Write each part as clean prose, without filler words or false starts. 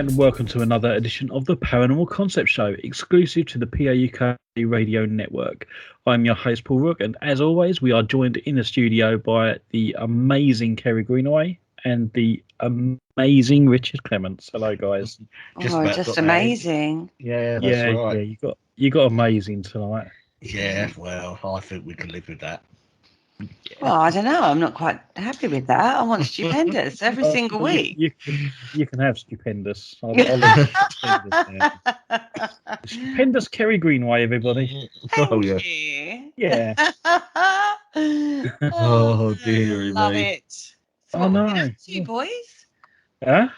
and welcome to another edition of the Paranormal Concept Show, exclusive to the PAUK Radio Network. I'm your host, Paul Rook, and as always, we are joined in the studio by the amazing Kerry Greenaway and the amazing Richard Clements. Hello, guys. Just amazing. Yeah, that's right. Yeah, you got amazing tonight. Yeah, well, I think we can live with that. Yeah. Well, I don't know. I'm not quite happy with that. I want stupendous every single week. You can have stupendous. I'll leave stupendous now. Stupendous Kerry Greenaway, everybody. Thank you. Yeah. Oh, dearie love me. it. So what have you been up to, boys? Huh?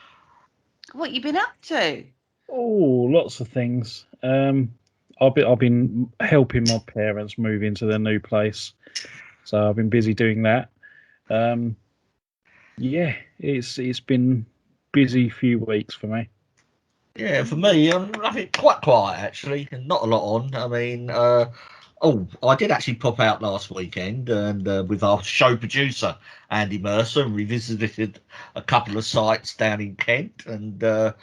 What you been up to? Oh, lots of things. I've been helping my parents move into their new place, so I've been busy doing that. Yeah, it's been busy few weeks for me. Yeah, for me, I think quite quiet actually, and not a lot on. I mean, I did actually pop out last weekend and with our show producer Andy Mercer, and we visited a couple of sites down in Kent, and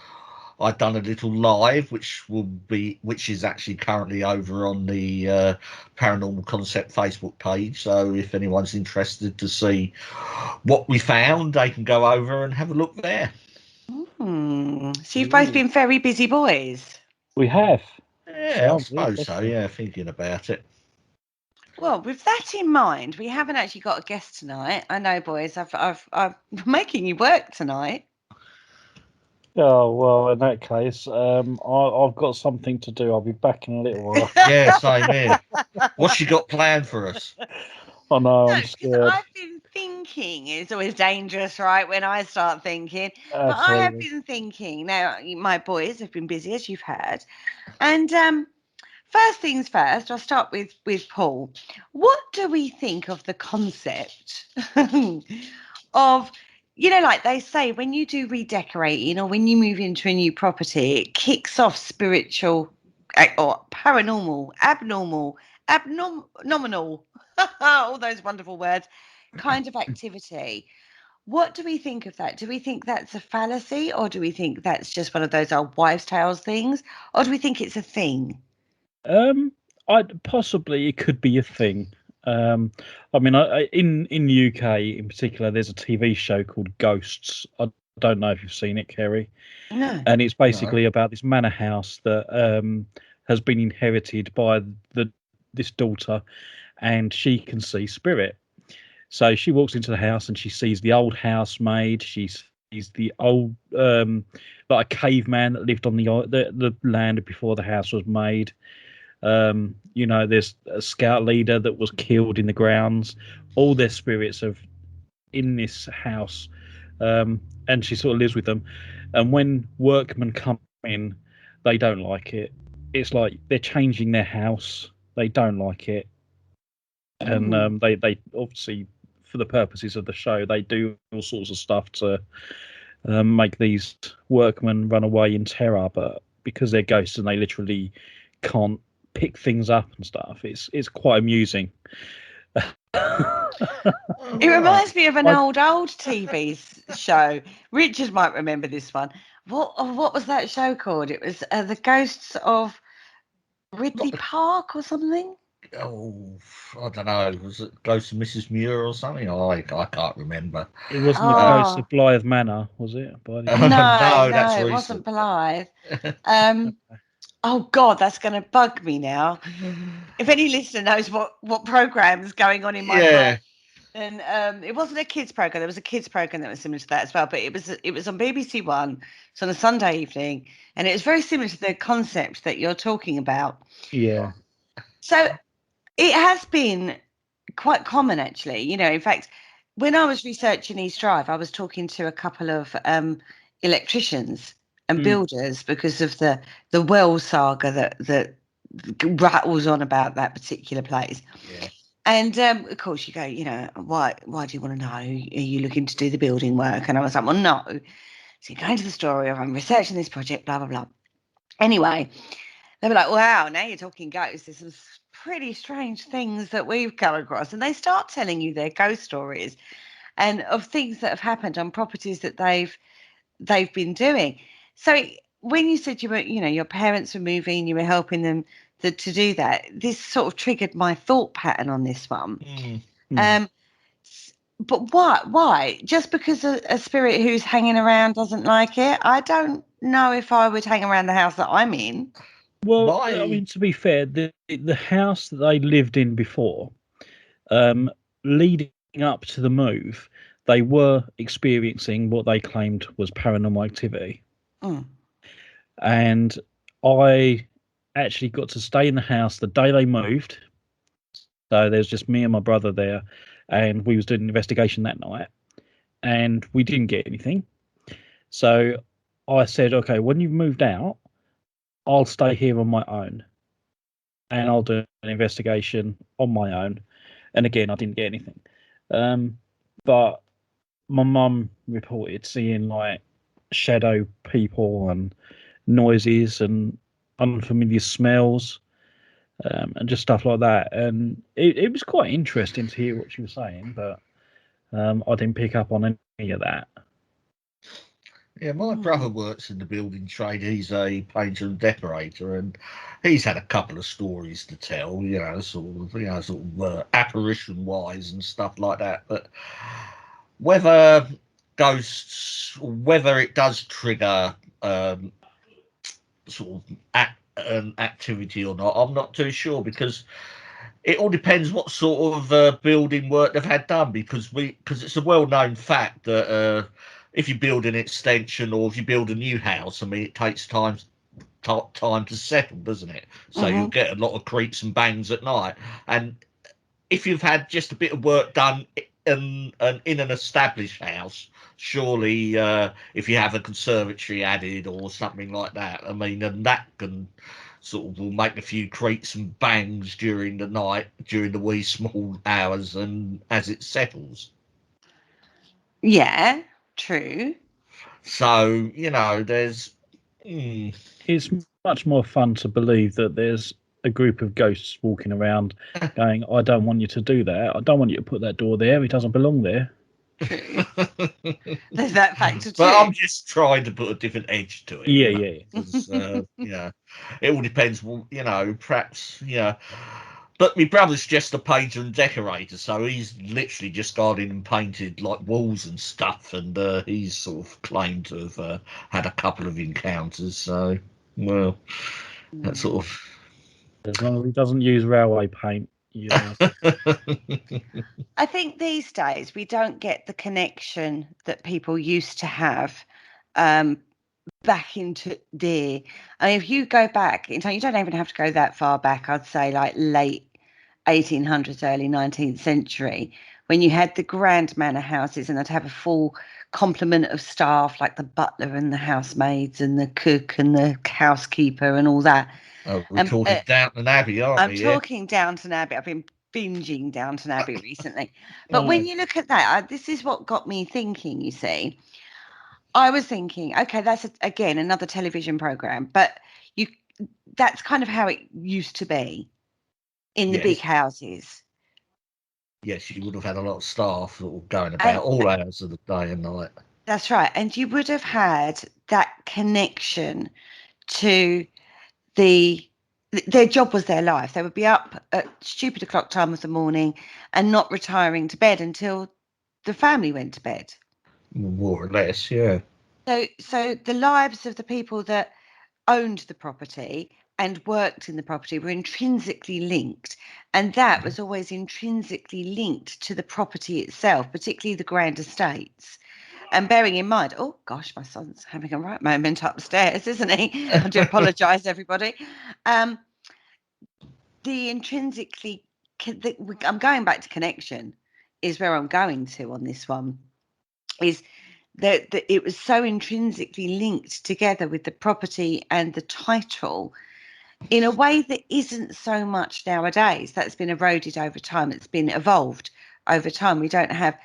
I've done a little live, which is actually currently over on the Paranormal Concept Facebook page. So if anyone's interested to see what we found, they can go over and have a look there. So you've both been very busy boys. We have. Yeah, I suppose so. Yeah, thinking about it. Well, with that in mind, we haven't actually got a guest tonight. I know, boys. I'm making you work tonight. Oh, well, in that case, I've got something to do. I'll be back in a little while. Yeah, same here. What's you got planned for us? I know, I'm scared. I've been thinking, it's always dangerous, right, when I start thinking. Absolutely. But I have been thinking, now, my boys have been busy, as you've heard. And first things first, I'll start with Paul. What do we think of the concept of... like they say, when you do redecorating or when you move into a new property, it kicks off spiritual or paranormal, abnormal, nominal, all those wonderful words, kind of activity. What do we think of that? Do we think that's a fallacy, or do we think that's just one of those old wives' tales things, or do we think it's a thing? Possibly it could be a thing. I mean, in the UK in particular, there's a TV show called Ghosts. I don't know if you've seen it, Kerry. No. And it's basically about this manor house that has been inherited by this daughter, and she can see spirit. So she walks into the house and she sees the old housemaid. She sees the old like a caveman that lived on the land before the house was made. There's a scout leader that was killed in the grounds. All their spirits are in this house, and she sort of lives with them. And when workmen come in, they don't like it. It's like they're changing their house. They don't like it, and they obviously, for the purposes of the show, they do all sorts of stuff to make these workmen run away in terror. But because they're ghosts and they literally can't pick things up and stuff, it's quite amusing. It reminds me of an old TV show. Richard might remember this one. What was that show called? It was The Ghosts of Ridley Park or something. Oh, I don't know. Was it Ghost of Mrs. Muir or something? I can't remember. It wasn't the Ghost of Blythe Manor, was it? No, that's it wasn't Blythe. Oh God, that's going to bug me now. If any listener knows what program is going on in my brain, then it wasn't a kids program. There was a kids program that was similar to that as well, but it was on BBC One. It's on a Sunday evening, and it was very similar to the concept that you're talking about. Yeah. So it has been quite common, actually. In fact, when I was researching East Drive, I was talking to a couple of electricians and builders because of the well saga that rattles on about that particular place. Yeah. And of course you go, why do you want to know? Are you looking to do the building work? And I was like, well, no. So you go into the story of I'm researching this project, blah, blah, blah. Anyway, they were like, wow, now you're talking ghosts. There's some pretty strange things that we've come across. And they start telling you their ghost stories and of things that have happened on properties that they've been doing. So when you said you were, your parents were moving, you were helping them to do that, this sort of triggered my thought pattern on this one. Um, but why? Just because a spirit who's hanging around doesn't like it? I don't know if I would hang around the house that I'm in. Well, I mean, to be fair, the house that they lived in before, leading up to the move, they were experiencing what they claimed was paranormal activity. And I actually got to stay in the house the day they moved. So there's just me and my brother there, and we was doing an investigation that night, and we didn't get anything. So I said, okay, when you've moved out, I'll stay here on my own, and I'll do an investigation on my own. And again, I didn't get anything. But my mum reported seeing like shadow people and noises and unfamiliar smells, and just stuff like that. And it was quite interesting to hear what she was saying, but I didn't pick up on any of that. Yeah, my brother works in the building trade. He's a painter and decorator, and he's had a couple of stories to tell, sort of apparition-wise and stuff like that. But whether ghosts, whether it does trigger sort of an activity or not, I'm not too sure, because it all depends what sort of building work they've had done, because it's a well-known fact that if you build an extension or if you build a new house, I mean, it takes time to settle, doesn't it? So you'll get a lot of creaks and bangs at night. And if you've had just a bit of work done in an established house, surely if you have a conservatory added or something like that, I mean, and that can sort of will make a few creaks and bangs during the night, during the wee small hours, and as it settles. Yeah, true. So, there's... It's much more fun to believe that there's a group of ghosts walking around going, I don't want you to do that. I don't want you to put that door there. It doesn't belong there. True. There's that factor too. But I'm just trying to put a different edge to it. Yeah. It all depends, perhaps, But my brother's just a painter and decorator, so he's literally just gone in and painted like walls and stuff, and he's sort of claimed to have had a couple of encounters. So, well, that sort of... As long as he doesn't use railway paint. I think these days we don't get the connection that people used to have back into there. I mean, if you go back in time, you don't even have to go that far back. I'd say like late 1800s, early 19th century, when you had the grand manor houses and they'd have a full complement of staff, like the butler and the housemaids and the cook and the housekeeper and all that. Oh, we're talking Downton Abbey, aren't we? I'm talking Downton Abbey. I've been binging Downton Abbey recently. But when you look at that, this is what got me thinking, you see. I was thinking, okay, that's, again, another television program, but that's kind of how it used to be in the big houses. Yes, you would have had a lot of staff sort of going about all hours of the day and night. That's right. And you would have had that connection to their job was their life. They would be up at stupid o'clock time of the morning and not retiring to bed until the family went to bed. More or less, yeah. So the lives of the people that owned the property and worked in the property were intrinsically linked, and that was always intrinsically linked to the property itself, particularly the grand estates. And bearing in mind, oh gosh, my son's having a right moment upstairs, isn't he? I do apologise, everybody. The intrinsically, I'm going back to connection, is where I'm going to on this one, is that it was so intrinsically linked together with the property and the title in a way that isn't so much nowadays. That's been eroded over time. It's been evolved over time. We don't have,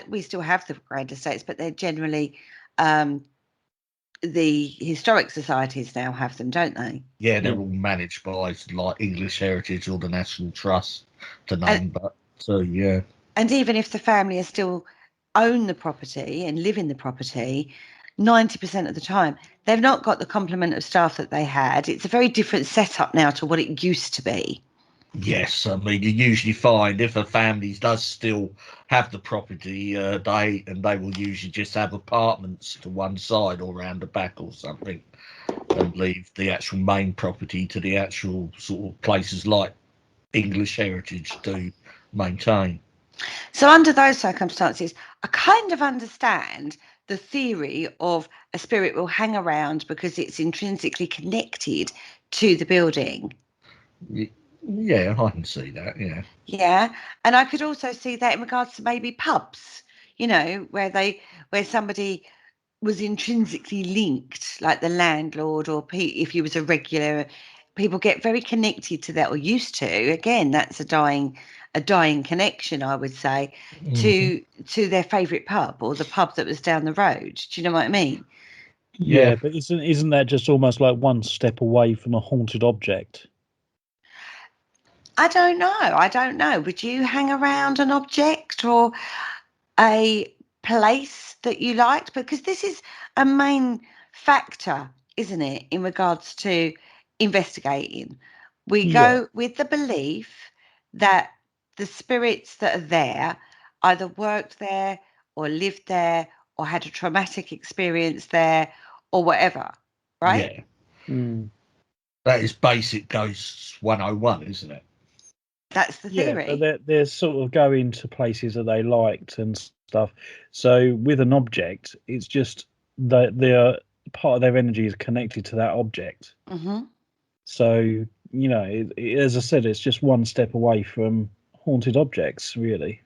we still have the grand estates, but they're generally, the historic societies now have them, don't they? Yeah, they're all managed by like English Heritage or the National Trust, to name, but so yeah. And even if the family are still own the property and live in the property, 90% of the time. They've not got the complement of staff that they had. It's a very different setup now to what it used to be. Yes, I mean you usually find if a family does still have the property, they will usually just have apartments to one side or round the back or something, and leave the actual main property to the actual sort of places like English Heritage to maintain. So under those circumstances, I kind of understand the theory of a spirit will hang around because it's intrinsically connected to the building. Yeah, I can see that. Yeah. Yeah. And I could also see that in regards to maybe pubs, where somebody was intrinsically linked, like the landlord, or if you was a regular, people get very connected to that, or used to. Again, that's a dying connection, I would say, to their favourite pub or the pub that was down the road. Do you know what I mean? Yeah, but isn't that just almost like one step away from a haunted object? I don't know. Would you hang around an object or a place that you liked? Because this is a main factor, isn't it, in regards to investigating. We Yeah. go with the belief that the spirits that are there either worked there or lived there or had a traumatic experience there or whatever, right? Yeah. Mm. That is basic Ghosts 101, isn't it? That's the Yeah, but theory. they're sort of going to places that they liked and stuff. So with an object, it's just that their part of their energy is connected to that object. Mm-hmm. So as I said, it's just one step away from haunted objects, really.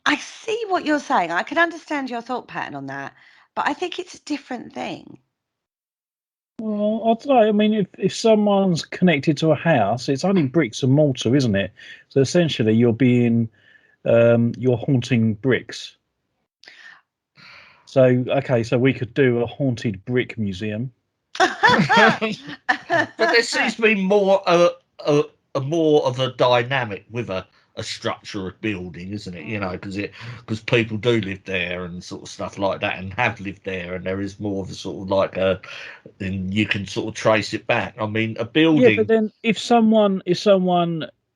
I see what you're saying. I can understand your thought pattern on that, but I think it's a different thing. Well, I don't know. I mean, if someone's connected to a house, it's only bricks and mortar, isn't it? So essentially, you're haunting bricks. So okay, so we could do a haunted brick museum. But there seems to be more of a dynamic with a structure of building, isn't it? Because people do live there and sort of stuff like that, and have lived there, and there is more of a sort of like and you can sort of trace it back. I mean, a Yeah, but building. then if someone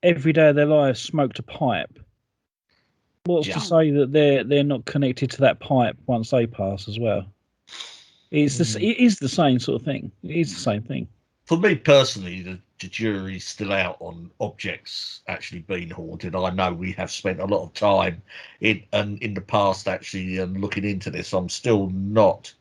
every day of their lives smoked a pipe, what's to Yeah. say that they're not connected to that pipe once they pass as well? It is the same sort of thing. It is the same thing. For me personally, the jury's still out on objects actually being haunted. I know we have spent a lot of time in the past actually looking into this. I'm still not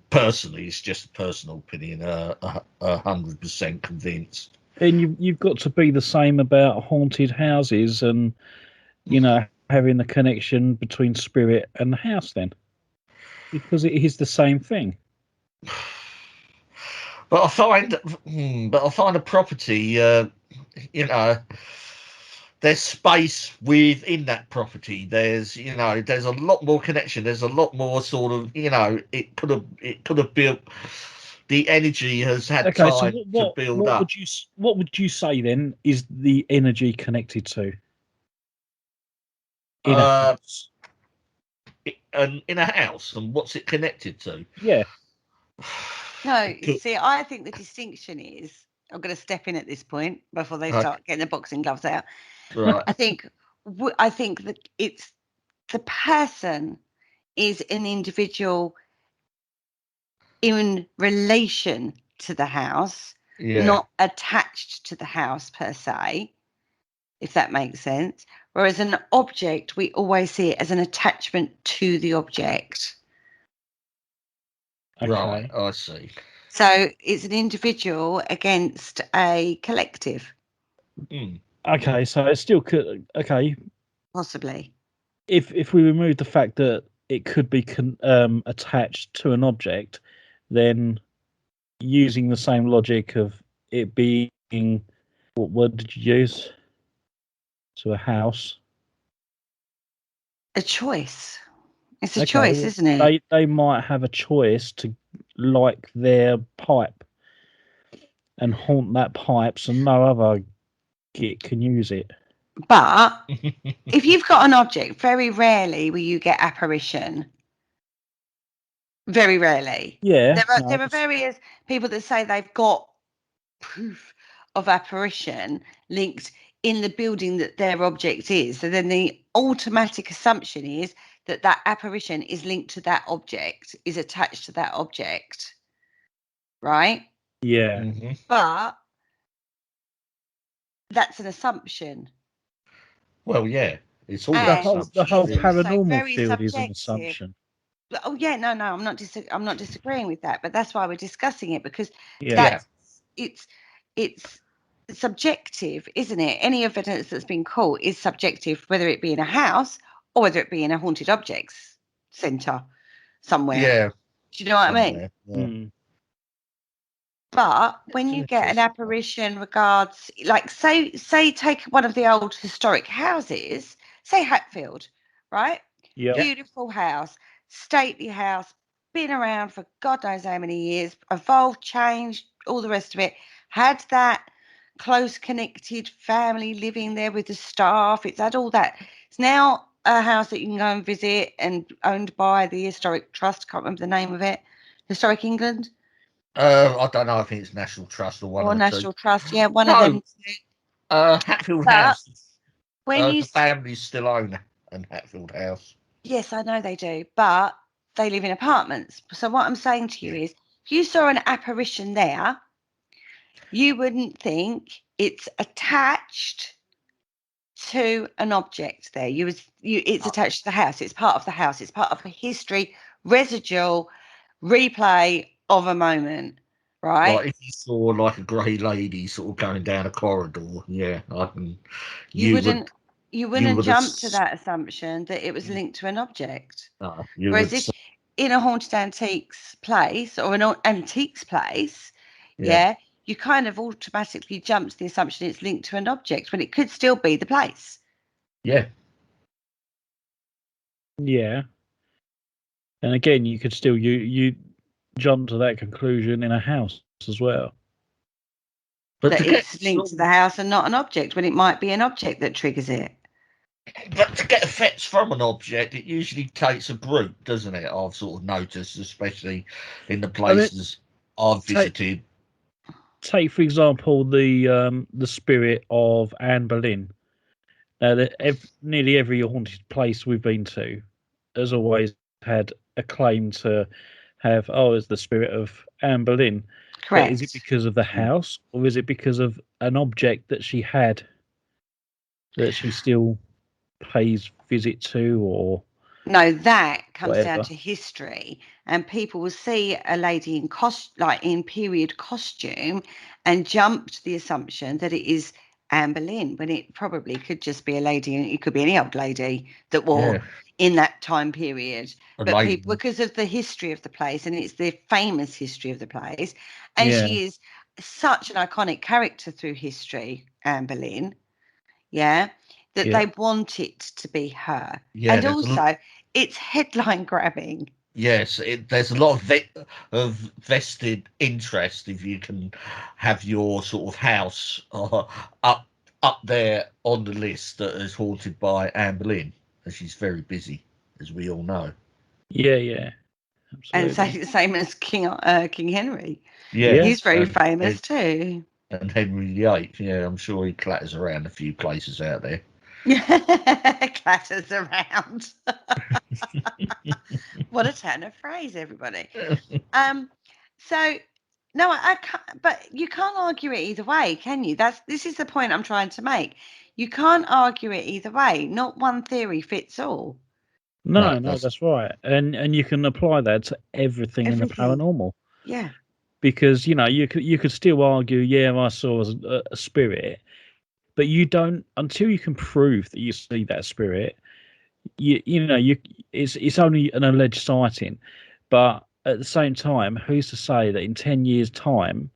personally. It's just a personal opinion. 100% convinced. And you've got to be the same about haunted houses and having the connection between spirit and the house then, because it is the same thing. But I find a property. You know, there's space within that property. There's a lot more connection. There's a lot more sort of. It could have built. The energy has had Okay, so time to build up. what would you say then is the energy connected to in a Uh, house? and in a house, and what's it connected to? Yeah. No, see, I think the distinction is I'm going to step in at this point before they start getting the boxing gloves out. Right. I think that it's the person is an individual in relation to the house, Yeah. not attached to the house per se, if that makes sense. Whereas an object, we always see it as an attachment to the object. Right. Okay. I see. So it's an individual against a collective, Okay, so it still could. Okay, possibly. if we remove the fact that it could be attached to an object, then using the same logic of it being what word did you use? To a house. A choice. It's a Okay, choice, well, isn't it? they might have a choice to like their pipe and haunt that pipe so no other git can use it. But if you've got an object, very rarely will you get apparition. Very rarely. Yeah. There are various people that say they've got proof of apparition linked in the building that their object is. So then the automatic assumption is that that apparition is linked to that object, is attached to that object, right? Yeah. Mhm. But that's an assumption. Well, yeah, it's all The an And whole assumption. it's Really. also paranormal very field is an subjective. assumption. Oh yeah, no, I'm not disagreeing with that, but that's why we're discussing it, because Yeah. that's it's subjective, isn't it? Any evidence that's been caught is subjective, whether it be in a house or whether it be in a haunted objects centre somewhere. Yeah, Do you know what I mean? somewhere. Yeah. Mm. But when It's you an get an interesting one. apparition regards, like, say take one of the old historic houses, say Hatfield, right? Yeah. Beautiful house, stately house, been around for God knows how many years, evolved, changed, all the rest of it. Had that close connected family living there with the staff. It's had all that. It's now a house that you can go and visit, and owned by the Historic Trust. Can't remember the name of it. Historic England I don't know. I think it's National Trust or one or of the two. National Trust. Yeah, one of No, them two. Hatfield But House. when you The families still own an Hatfield House. yes, I know they do, but they live in apartments. So what I'm saying to you is, if you saw an apparition there, you wouldn't think it's attached to an object there. It's attached to the house. It's part of the house. It's part of a history, residual replay of a moment, right? Like if you saw like a grey lady sort of going down a corridor, yeah, I can. You You would. wouldn't you You wouldn't would have. jump to that assumption that it was linked to an object. You Whereas would. if in a haunted antiques place or an antiques place, Yeah. yeah, you kind of automatically jump to the assumption it's linked to an object when it could still be the place. Yeah. Yeah. And again, you could still you jump to that conclusion in a house as well. But That to get it's linked to the house and not an object when it might be an object that triggers it. effects from an object, it usually takes a group, doesn't it? I've sort of noticed, especially in the places I've visited. Take for example the spirit of Anne Boleyn. Now, nearly every haunted place we've been to has always had a claim to have, oh, it's the spirit of Anne Boleyn. But is it Correct. because of the house, or is it because of an object that she had that she still pays visit to, or No, that comes down whatever? to history, and people will see a lady in like in period costume, and jump to the assumption that it is Anne Boleyn when it probably could just be a lady. It could be any old lady that wore Yeah. in that time period. A But lady. people, because of the history of the place, and it's the famous history of the place, and Yeah, she is such an iconic character through history, Anne Boleyn. Yeah, that yeah, they want it to be her. Yeah, And also, it's headline grabbing. yes, there's a lot of vested interest if you can have your sort of house up there on the list that is haunted by Anne Boleyn, and she's very busy, as we all know. yeah, And so, absolutely. same as King Henry. Yeah, Yeah, He's very and famous too. and Henry VIII. Yeah, I'm sure he clatters around a few places out there. Clatters around. What a turn of phrase, everybody. So no, I can't, but you can't argue it either way, can you? This is the point I'm trying to make. You can't argue it either way. Not one theory fits all. No, no, that's that's right, and you can apply that to everything in the Everything. paranormal. Yeah. Because you could still argue, yeah, I saw a spirit, but you don't until you can prove that you see that spirit. It's only an alleged sighting, but at the same time, who's to say that in 10 years' time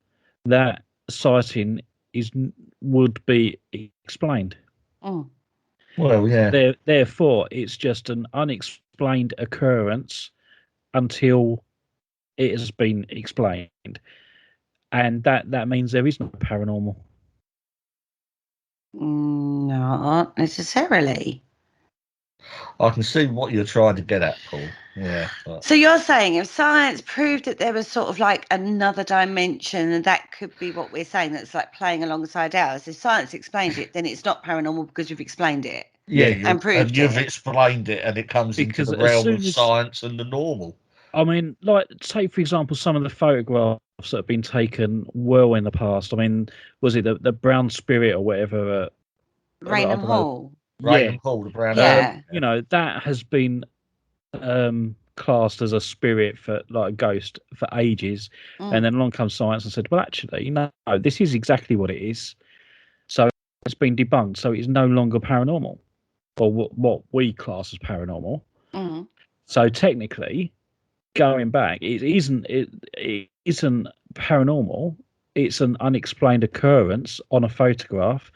that sighting is would be explained? Mm. well, yeah, Therefore, it's just an unexplained occurrence until it has been explained, and that means there is no paranormal. Not necessarily. I can see what you're trying to get at, Paul. Yeah. But So you're saying if science proved that there was sort of like another dimension, and that could be what we're saying, that's like playing alongside ours. If science explained it, then it's not paranormal because you've explained it yeah, Yeah, and proved you've it. explained it, and it comes into because the as realm of soon as science and the normal. I mean, like, take for example some of the photographs that have been taken well in the past. I mean, was it the brown spirit or whatever? I Raynham don't know. Hall. Yeah, Raynham Hall, the brown area. Yeah. you know that has been classed as a spirit for like a ghost for ages, and Mm. then along comes science and said, well, actually, no, this is exactly what it is. So it's been debunked. So it's no longer paranormal, or what we class as paranormal. Mm. So technically, going back, it isn't paranormal. It's an unexplained occurrence on a photograph,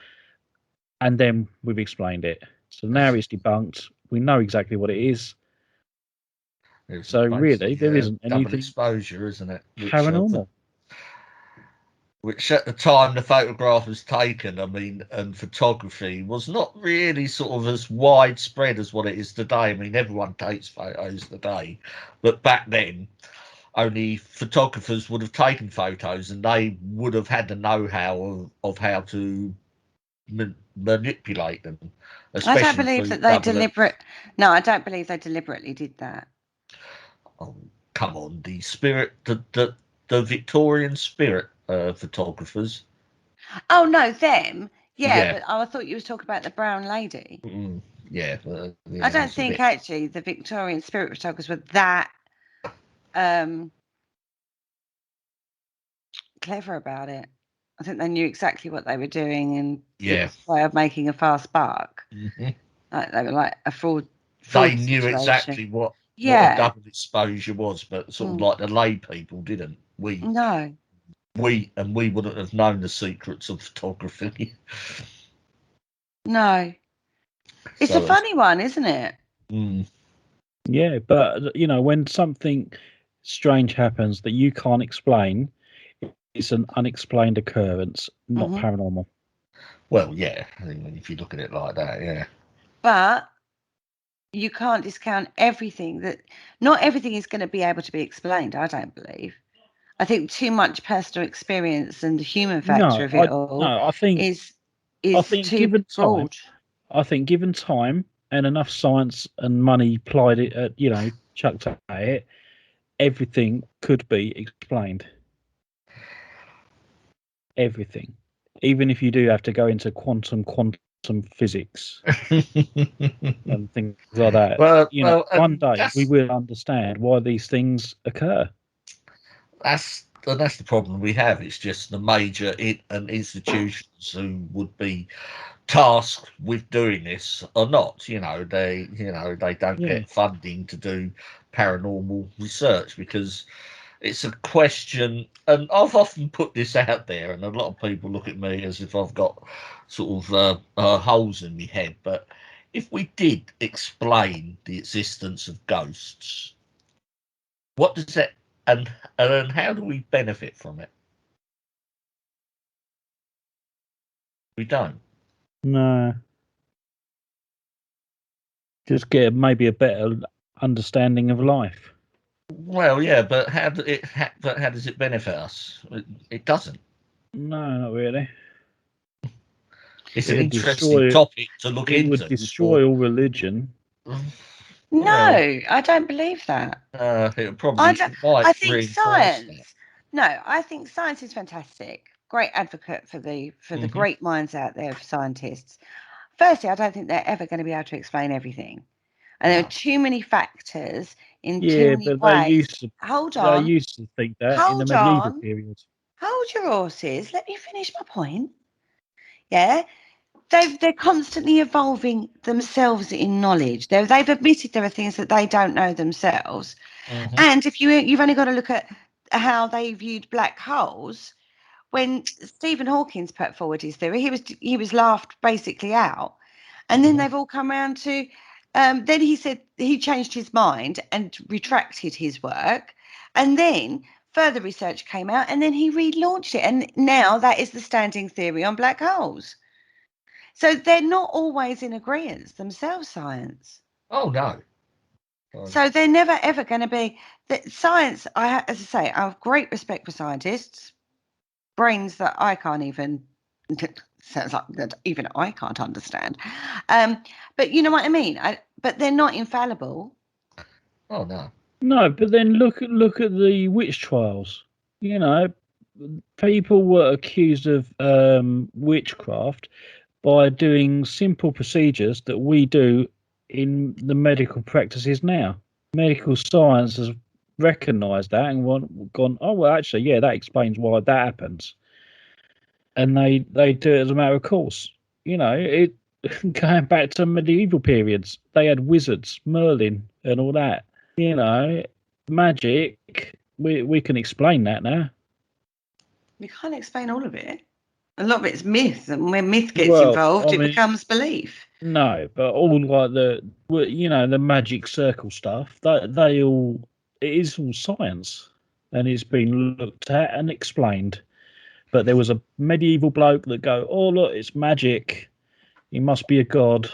and then we've explained it. So now it's debunked. We know exactly what it is. It's So really, there basically isn't double anything exposure, isn't it? paranormal. Which at the time the photograph was taken, I mean, and photography was not really sort of as widespread as what it is today. I mean, everyone takes photos today, but back then, only photographers would have taken photos, and they would have had the know-how of how to manipulate them, I don't especially believe through that they double. deliberate. No, I don't believe they deliberately did that. Oh, come on, the spirit, the Victorian spirit photographers. Oh no, them. Yeah, Yeah, but I thought you were talking about the brown lady. yeah, I yeah. don't It's a think bit. actually the Victorian spirit photographers were that um, clever about it. I think they knew exactly what they were doing, and it Yeah, was a way of making a fast buck. hmm Like they were like a they fraud knew situation. exactly what a Yeah. double exposure was, but sort of Mm. like the lay people didn't. No. We wouldn't have known the secrets of photography. No. It's a So it's funny one, isn't it? mm, Yeah, but when something strange happens that you can't explain, it's an unexplained occurrence, not Hmm. paranormal. well, yeah. I mean, if you look at it like that, yeah. But you can't discount everything that not everything is going to be able to be explained, I don't believe. I think too much personal experience and the human factor No, of it all no, I think is I is think too given time, broad. given time and enough science and money applied it, chucked at it, everything could be explained. Everything, even if you do have to go into quantum physics and things like that. One and day we will understand why these things occur. that's the problem we have. It's just the major and institutions who would be tasked with doing this or not. They don't Yeah, get funding to do paranormal research because it's a question. And I've often put this out there, and a lot of people look at me as if I've got sort of holes in my head. But if we did explain the existence of ghosts, what does that and how do we benefit from it? We don't. no, just get maybe a better understanding of life. Well, yeah, but how does it benefit us? It doesn't. No, not really. It's an It'd interesting destroy. topic to look It would into. For destroy all religion. well, No, I don't believe that. it I might I think reinforce that. science. No, I think science is fantastic. Great advocate for the Hmm. great minds out there of scientists. Firstly, I don't think they're ever going to be able to explain everything. And there are No. too many factors in too Yeah, many but ways. Hold they on, used to think that in the hold medieval on, period. hold your horses. Let me finish my point. Yeah, they're constantly evolving themselves in knowledge. They've admitted there are things that they don't know themselves. Hmm. And if you've only got to look at how they viewed black holes, when Stephen Hawking's put forward his theory, he was laughed basically out, and then Hmm. they've all come around to. Then he said he changed his mind and retracted his work, and then further research came out, and then he relaunched it, and now that is the standing theory on black holes. So they're not always in agreement themselves, science. Oh no. So they're never ever going to be science. As I say, I have great respect for scientists, brains that I can't even. Sounds like that even I can't understand. But you know what I mean. But they're not infallible. Oh no. No, but then look at the witch trials. You know, people were accused of witchcraft by doing simple procedures that we do in the medical practices now. Medical science has recognised that and gone, oh well, actually, yeah, that explains why that happens, and they do it as a matter of course. You know, it going back to medieval periods, they had wizards, Merlin, and all that. You know, magic. We can explain that now. We can't explain all of it. A lot of it's myth, and when myth gets Well, involved, I it mean, becomes belief. no, but all like the magic circle stuff. They all it is all science, and it's been looked at and explained. But there was a medieval bloke that go, oh look, it's magic. He must be a god.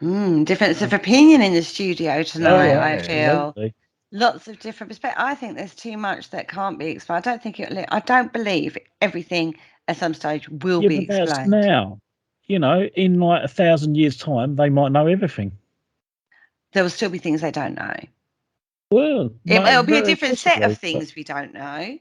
Difference of opinion in the studio tonight. Yeah, I feel absolutely. lots of different perspectives. I think there's too much that can't be explained. I don't think I don't believe everything at some stage will Yeah, be but that's explained. now. You know, in like 1,000 years' time, they might know everything. There will still be things they don't know. Well, It'll be a very different set of possibly. things we don't know.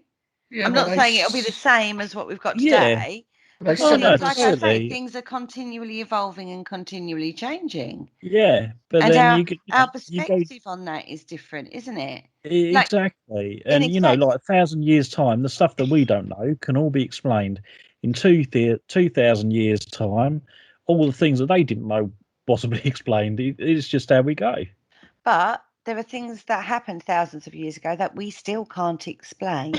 yeah, I'm but not saying it'll be the same as what we've got Yeah. today, they because Oh said no, that things, like I was say, totally. things are continually evolving and continually changing. Yeah, but And then our you get our you go perspective on that is different, isn't it? Like exactly, in and you know, exact like 1,000 years' time, the stuff that we don't know can all be explained. In 2,000 years' time, all the things that they didn't know possibly explained. It's just how we go. but there are things that happened thousands of years ago that we still can't explain.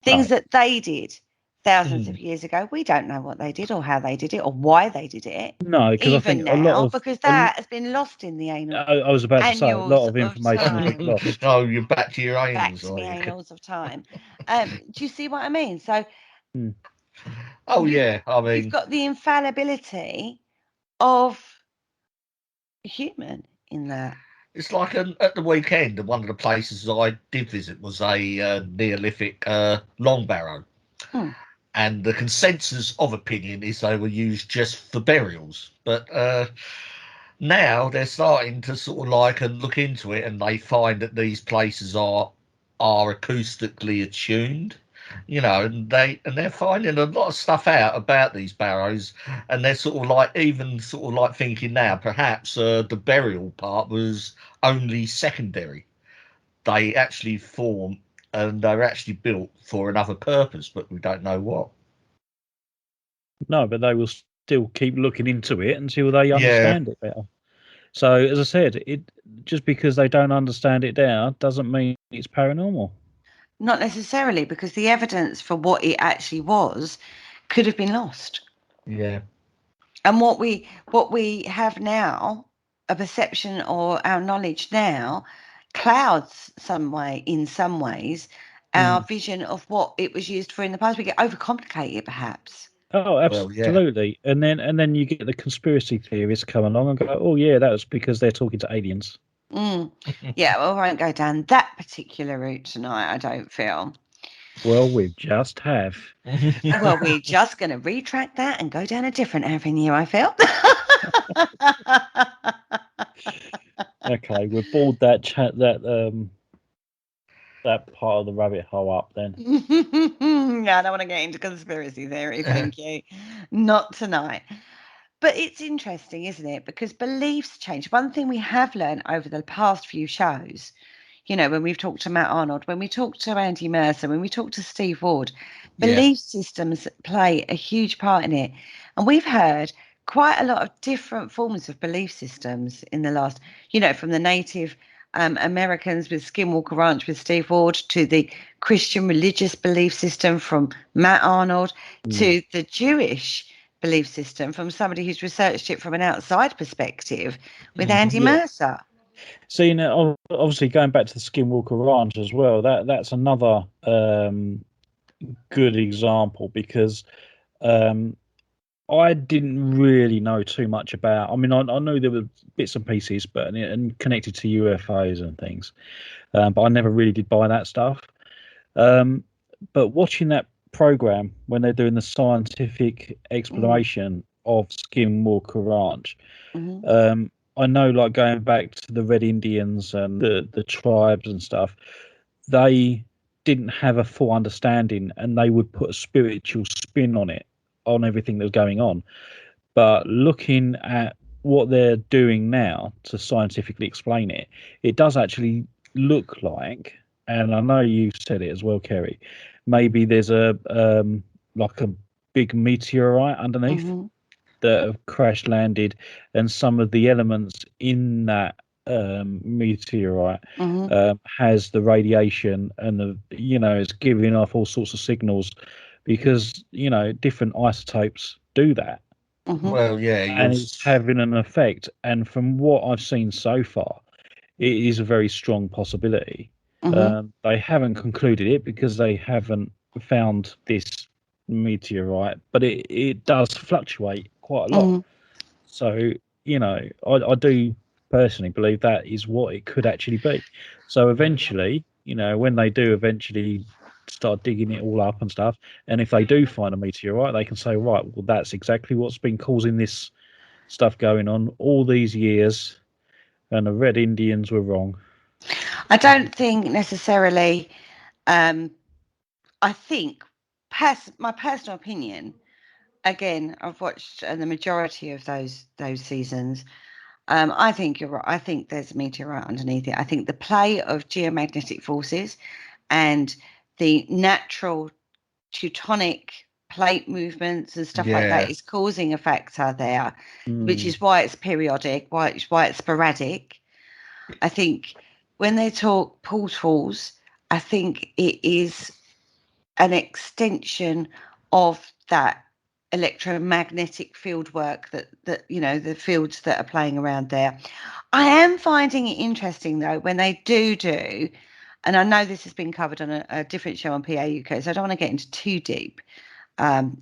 Things No, that they did thousands of years ago, we don't know what they did or how they did it or why they did it, no, because I think even a lot now, of because that has been lost in the I was about to say a lot annals of of information has been time. lost. oh, you're back to your Back anals, to are the you? annals of time. Do you see what I mean? So Hmm. Oh you yeah, I you've mean, got the infallibility of human in that. it's like at the weekend, one of the places I did visit was a Neolithic long barrow, Hmm. and the consensus of opinion is they were used just for burials. But now they're starting to sort of like and look into it, and they find that these places are acoustically attuned, you know, and they're finding a lot of stuff out about these barrows, and they're sort of like even sort of like thinking now perhaps the burial part was only secondary. They actually form and they're actually built for another purpose, but we don't know what. No, but they will still keep looking into it until they Yeah, understand it better. So, as I said, it just because they don't understand it now doesn't mean it's paranormal. Not necessarily, because the evidence for what it actually was could have been lost. yeah. And what we have now, a perception or our knowledge now, clouds in some ways our vision of what it was used for in the past. We get overcomplicated, perhaps. Oh, Well, yeah. absolutely. And then you get the conspiracy theorists come along and go, "Oh yeah, that was because they're talking to aliens." Yeah, well, I won't go down that particular route tonight, I don't feel. Well, we just have. Well, we're just going to retract that and go down a different avenue, I feel. Okay, we've bored that part of the rabbit hole up then. Yeah, I don't want to get into conspiracy theory, thank you. Not tonight. But it's interesting, isn't it? Because beliefs change. One thing we have learned over the past few shows, when we've talked to Matt Arnold, when we talked to Andy Mercer, when we talked to Steve Ward, Yeah. belief systems play a huge part in it. And we've heard quite a lot of different forms of belief systems in the last, from the Native Americans with Skinwalker Ranch with Steve Ward to the Christian religious belief system from Matt Arnold to the Jewish belief system from somebody who's researched it from an outside perspective with Andy Yeah. Mercer. See, now, obviously going back to the Skinwalker Ranch as well, that's another good example because um, I didn't really know too much about. I mean, I know there were bits and pieces, but and connected to UFOs and things, but I never really did buy that stuff. Um, but watching that program when they're doing the scientific Mm, exploration of Skinwalker Ranch, mhm, I know, like going back to the Red Indians and the tribes and stuff, they didn't have a full understanding, and they would put a spiritual spin on it, on everything that was going on. But looking at what they're doing now to scientifically explain it, it does actually look like, and I know you said it as well, Kerry, maybe there's a like a big meteorite underneath mhm, that have crash landed, and some of the elements in that meteorite mhm, has the radiation, and it's giving off all sorts of signals because different isotopes do that, mhm, Well, yeah, and it's having an effect. And from what I've seen so far, it is a very strong possibility. mhm, They haven't concluded it because they haven't found this meteorite, but it does fluctuate quite a lot. mhm. So, I do personally believe that is what it could actually be. So eventually, when they do eventually start digging it all up and stuff, and if they do find a meteorite, they can say, right, well, that's exactly what's been causing this stuff going on all these years, and the Red Indians were wrong. I don't think necessarily. Um, I think, my personal opinion. Again, I've watched the majority of those seasons. I think you're right. I think there's a meteorite underneath it. I think the play of geomagnetic forces and the natural teutonic plate movements and stuff like that yeah, is causing a factor there, which Mm, is why it's periodic, why it's sporadic. I think when they talk portals, I think it is an extension of that electromagnetic field work that the fields that are playing around there. I am finding it interesting though when they do, and I know this has been covered on a different show on PA UK, so I don't want to get into too deep an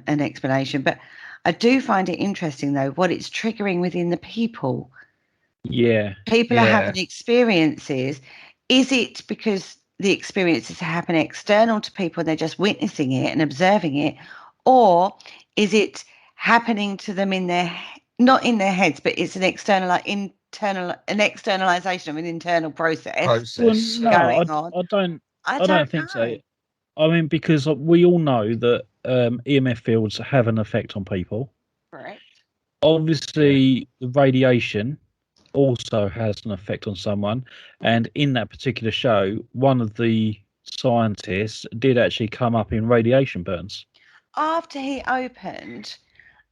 explanation, but I do find it interesting though what it's triggering within the people. yeah, People are yeah. having experiences. Is it because the experiences happen external to people and they're just witnessing it and observing it? Or is it happening to them not in their heads, but it's an an externalization of an internal process well, Process. no, going on? I I don't don't think so. know. I mean, because we all know that EMF fields have an effect on people. Correct. Yeah, Obviously, the radiation also has an effect on someone. Mhm. And in that particular show, one of the scientists did actually come up in radiation burns. After he opened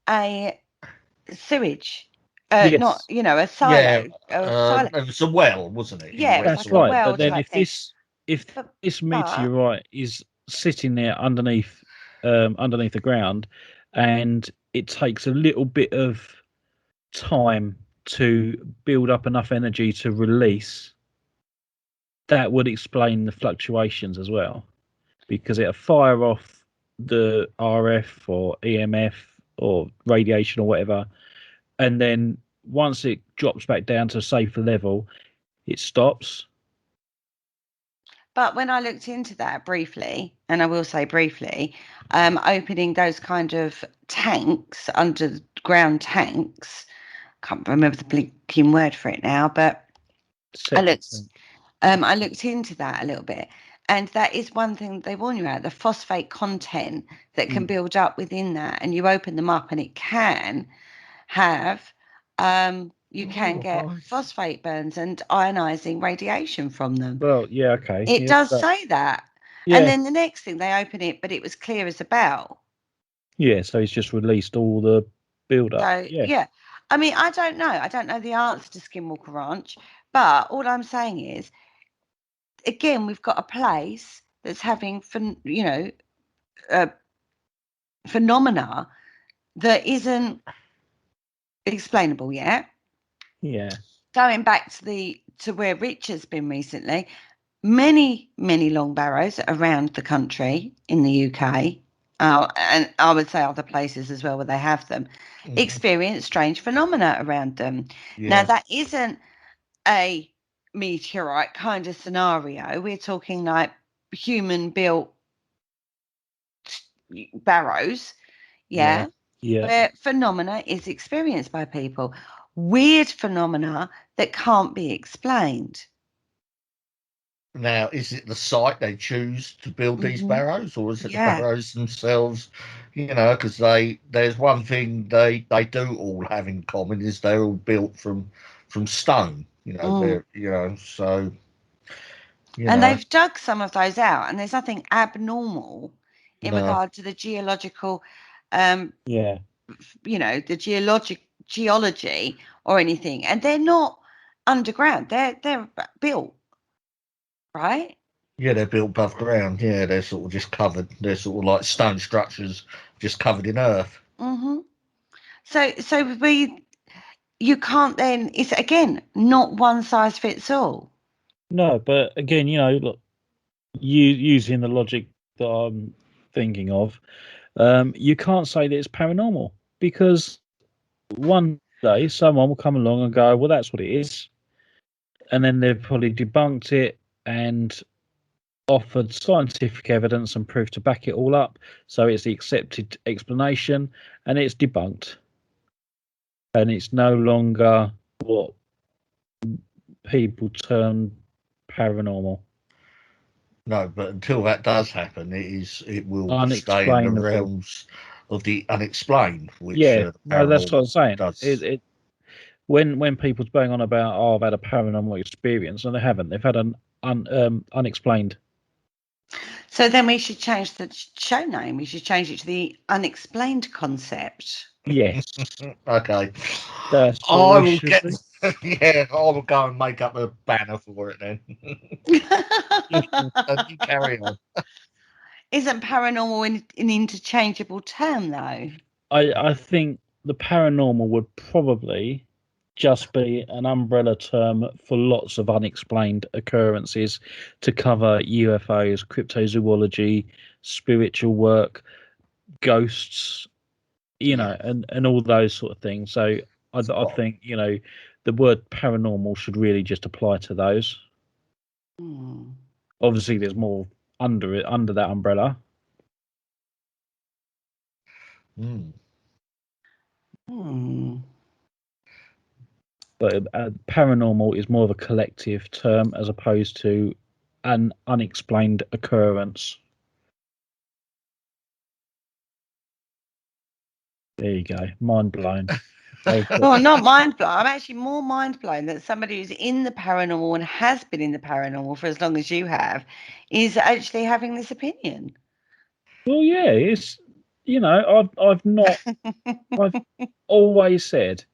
a sewage, not, Yes, yeah. a silo. It was a well, wasn't it? He Yeah, it was went that's to like a one. right. But well then type thing. if But this but meteorite is sitting there underneath the ground, and it takes a little bit of time to build up enough energy to release, that would explain the fluctuations as well, because it'll fire off the RF or EMF or radiation or whatever, and then once it drops back down to a safer level, it stops. But when I looked into that briefly, and I will say briefly, opening those kind of tanks, underground tanks, can't remember the blinking word for it now, but I Septic looked, tank. I looked into that a little bit, and that is one thing they warn you about, the phosphate content that can Mm. build up within that, and you open them up, and it can have, you can Oh, get right. phosphate burns and ionizing radiation from them. Well, yeah, okay, It yeah, does that, say that. And yeah, then the next thing they open it, but it was clear as a bell. yeah. So he's just released all the build up. So Yeah, yeah, I mean, I don't know. I don't know the answer to Skinwalker Ranch, but all I'm saying is, again, we've got a place that's having, uh, phenomena that isn't explainable yet. yeah, Going back to where Richard's been recently, many, many long barrows around the country in the UK, and I would say other places as well where they have them, experience strange phenomena around them. Now, that isn't a meteorite kind of scenario. We're talking like human-built barrows, Yeah. where phenomena is experienced by people. Weird phenomena that can't be explained. Now, is it the site they choose to build these barrows, or is it the barrows themselves? Because there's one thing they do all have in common is they're all built from stone. So. And they've dug some of those out, and there's nothing abnormal in regard to the geological, the geology or anything. And they're not underground; they're built, right? Yeah, they're built above ground. Yeah, they're sort of just covered. They're sort of like stone structures, just covered in earth. So you can't then. It's again not one size fits all. No, but again, look, using the logic that I'm thinking of, you can't say that it's paranormal because one day someone will come along and go, "Well, that's what it is," and then they've probably debunked it and offered scientific evidence and proof to back it all up. So it's the accepted explanation, and it's debunked, and it's no longer what people term paranormal. No, but until that does happen, it will stay in the realms of the unexplained. Which no, that's what I'm saying. Does. When people's going on about, I've had a paranormal experience, and they haven't. They've had an unexplained. So then we should change the show name. We should change it to the Unexplained Concept. Yes. Okay. That's I will get. Yeah, I will go and make up a banner for it then. And you carry on. Isn't paranormal an interchangeable term, though? I think the paranormal would probably just be an umbrella term for lots of unexplained occurrences to cover UFOs, cryptozoology, spiritual work, ghosts, and all those sort of things. So I think the word paranormal should really just apply to those. Obviously, there's more under that umbrella. But paranormal is more of a collective term as opposed to an unexplained occurrence. There you go. Mind blown. Well, not mind blown. I'm actually more mind blown that somebody who's in the paranormal and has been in the paranormal for as long as you have is actually having this opinion. Well, yeah, it's I've always said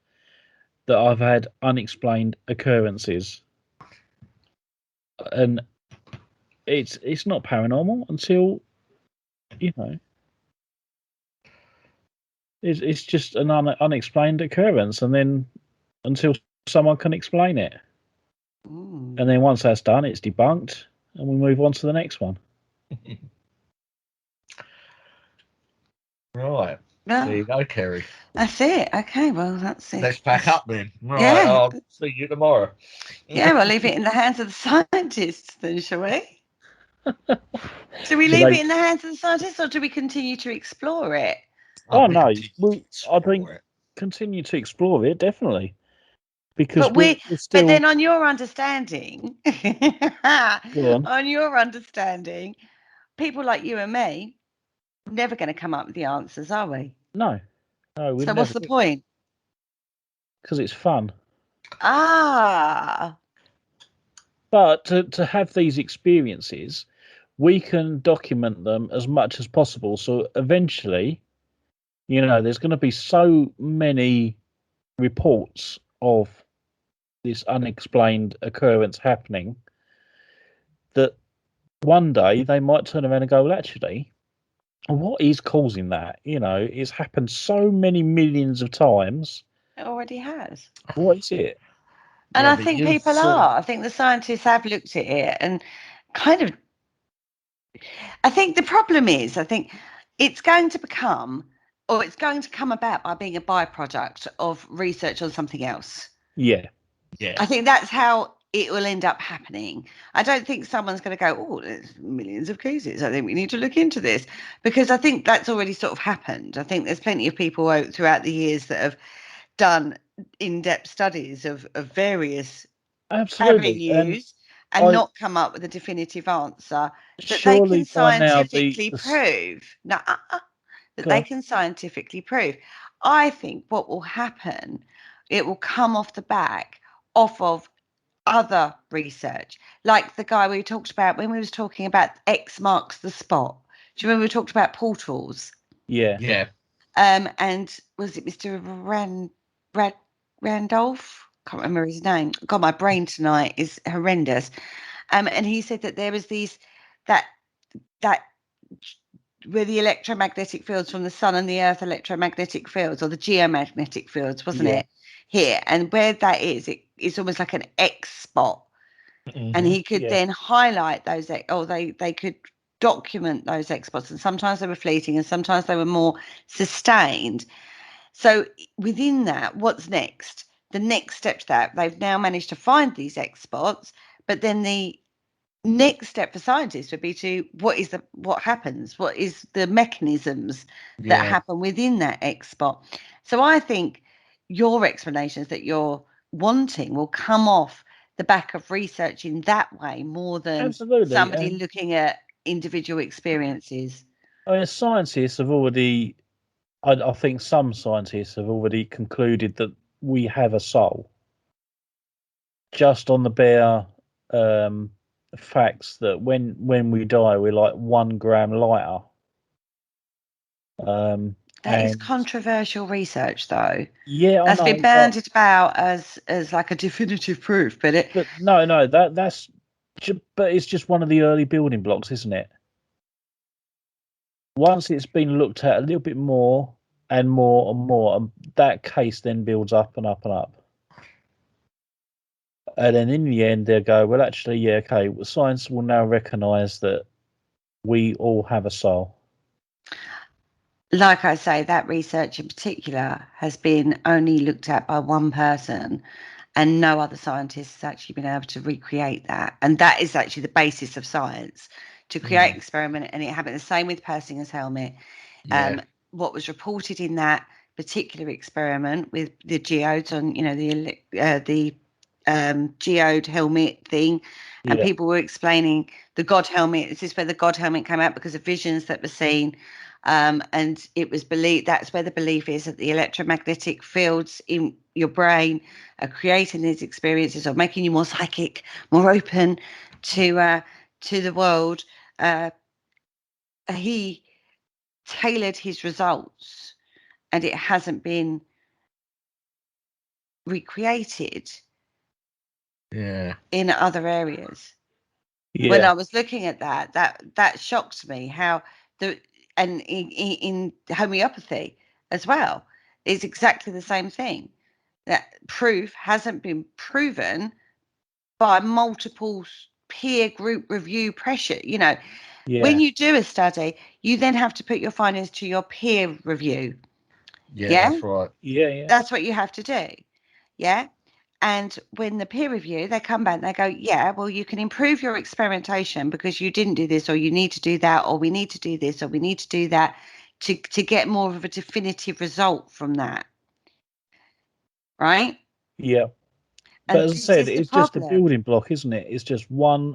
that I've had unexplained occurrences, and it's not paranormal until it's just an unexplained occurrence, and then until someone can explain it, and then once that's done, it's debunked, and we move on to the next one. Right. There you go, Kerry. That's it. Okay, well, that's it. Let's pack up then. Right, yeah. I'll see you tomorrow. Yeah, we'll leave it in the hands of the scientists then, shall we? Do we leave it in the hands of the scientists, or do we continue to explore it? Oh no, I think continue to explore it, definitely. Because but then on your understanding, on your understanding, people like you and me are never going to come up with the answers, are we? No. So what's the point? Because it's fun. But to have these experiences, we can document them as much as possible. So eventually, there's going to be so many reports of this unexplained occurrence happening that one day they might turn around and go, well, actually, what is causing that? It's happened so many millions of times. It already has. What is it? And I think people are. I think the scientists have looked at it, and kind of, I think the problem is, I think it's going to become, or it's going to come about by being a byproduct of research on something else. Yeah. Yeah. I think that's how it will end up happening. I don't think someone's going to go, oh, there's millions of cases. I think we need to look into this, because I think that's already sort of happened. I think there's plenty of people throughout the years that have done in-depth studies of various Absolutely. avenues and I not come up with a definitive answer that they can surely by now scientifically the prove. No, that go they on. can scientifically prove. I think what will happen, it will come off the back off of other research, like the guy we talked about when we was talking about X marks the spot. Do you remember we talked about portals? Yeah. Yeah. And was it Mr. Randolph? Can't remember his name. God, my brain tonight is horrendous. And he said that there was that where the electromagnetic fields from the sun and the earth electromagnetic fields, or the geomagnetic fields, wasn't Yeah. it? Here, and where that is, it's almost like an X spot. And Mhm. he could Yeah. then highlight those, or they could document those X spots, and sometimes they were fleeting and sometimes they were more sustained. So within that, what's next? The next step to that, they've now managed to find these X spots, but then the next step for scientists would be to what happens, what is the mechanisms that Yeah. happen within that X spot. So I think your explanations that you're wanting will come off the back of research in that way more than Absolutely. somebody And looking at individual experiences. I mean, scientists have already, I think some scientists have already concluded that we have a soul just on the bare um, facts that when we die, we're like 1 gram lighter. That is And controversial research, though. yeah, I That's been know, but bandied about as like a definitive proof, but no, that's but it's just one of the early building blocks, isn't it? Once it's been looked at a little bit more and more and more, and that case then builds up and up and up. And then in the end, they'll go, well, actually, yeah, okay, well, science will now recognize that we all have a soul. like I say, that research in particular has been only looked at by one person, and no other scientist has actually been able to recreate that. And that is actually the basis of science, to create an experiment. And it happened the same with Persinger's helmet. Yeah. What was reported in that particular experiment with the geodes on, the geode helmet thing, and Yeah, people were explaining the God helmet. This is where the God helmet came out, because of visions that were seen. And it was believed, that's where the belief is, that the electromagnetic fields in your brain are creating these experiences, or making you more psychic, more open to the world. He tailored his results, and it hasn't been recreated Yeah. in other areas. When yeah, I was looking at that shocked me, how and in homeopathy as well, it's exactly the same thing. That proof hasn't been proven by multiple peer group review pressure. When yeah, you do a study, you then have to put your findings to your peer review. Yeah. Yeah, That's right. yeah. that's what you have to do. Yeah. And when the peer review, they come back and they go, yeah, well, you can improve your experimentation because you didn't do this, or you need to do that, or we need to do this, or we need to do that to get more of a definitive result from that. Right. Yeah. But And as I this said, is the it's just a problem. building block, isn't it? It's just one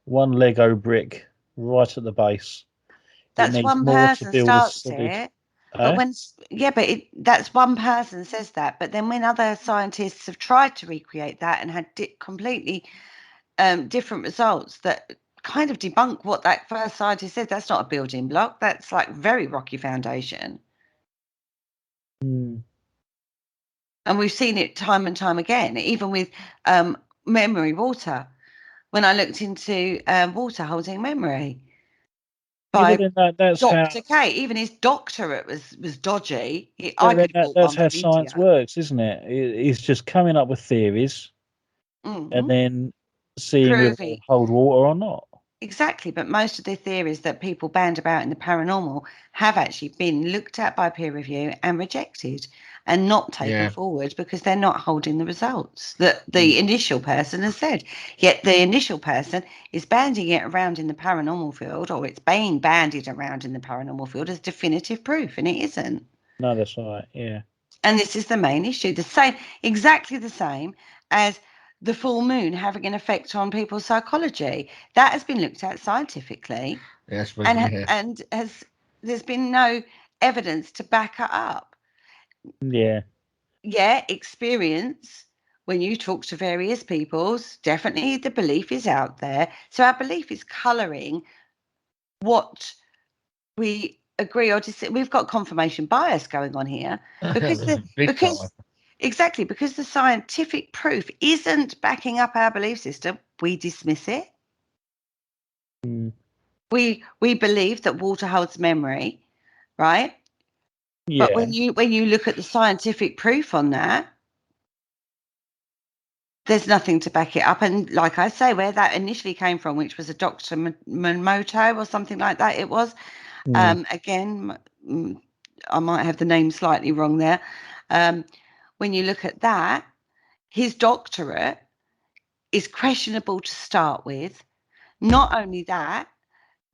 Lego brick right at the base. It That's needs one more to person build a starts solid. it. But Eh? that's one person says that. But then when other scientists have tried to recreate that and had completely different results that kind of debunk what that first scientist said. That's not a building block. That's like very rocky foundation. Mm. And we've seen it time and time again, even with memory water. When I looked into water holding memory Yeah, but by then that's how. Dr. K, even his doctorate was dodgy. I But then could have bought that's one how from science India. works, isn't it? It's just coming up with theories and Hmm. then seeing whether they Proving hold water or not. Exactly, but most of the theories that people band about in the paranormal have actually been looked at by peer review and rejected and not taken forward because they're not holding the results that the initial person has said. Yet the initial person is banding it around in the paranormal field, or it's being bandied around in the paranormal field as definitive proof, and it isn't. No, that's right. Yeah. And this is the main issue. The same, exactly the same as the full moon having an effect on people's psychology. That has been looked at scientifically, Yes, and has there's been no evidence to back it up. Yeah. Yeah, experience. When you talk to various peoples, definitely the belief is out there. So our belief is colouring what we agree or disagree. We've got confirmation bias going on here because exactly, because the scientific proof isn't backing up our belief system, we dismiss it. Mm. We believe that water holds memory, right? Yeah. But when you look at the scientific proof on that, there's nothing to back it up. And like I say, where that initially came from, which was a Dr. Momoto or something like that, it was. Again, I might have the name slightly wrong there. When you look at that, his doctorate is questionable to start with. Not only that,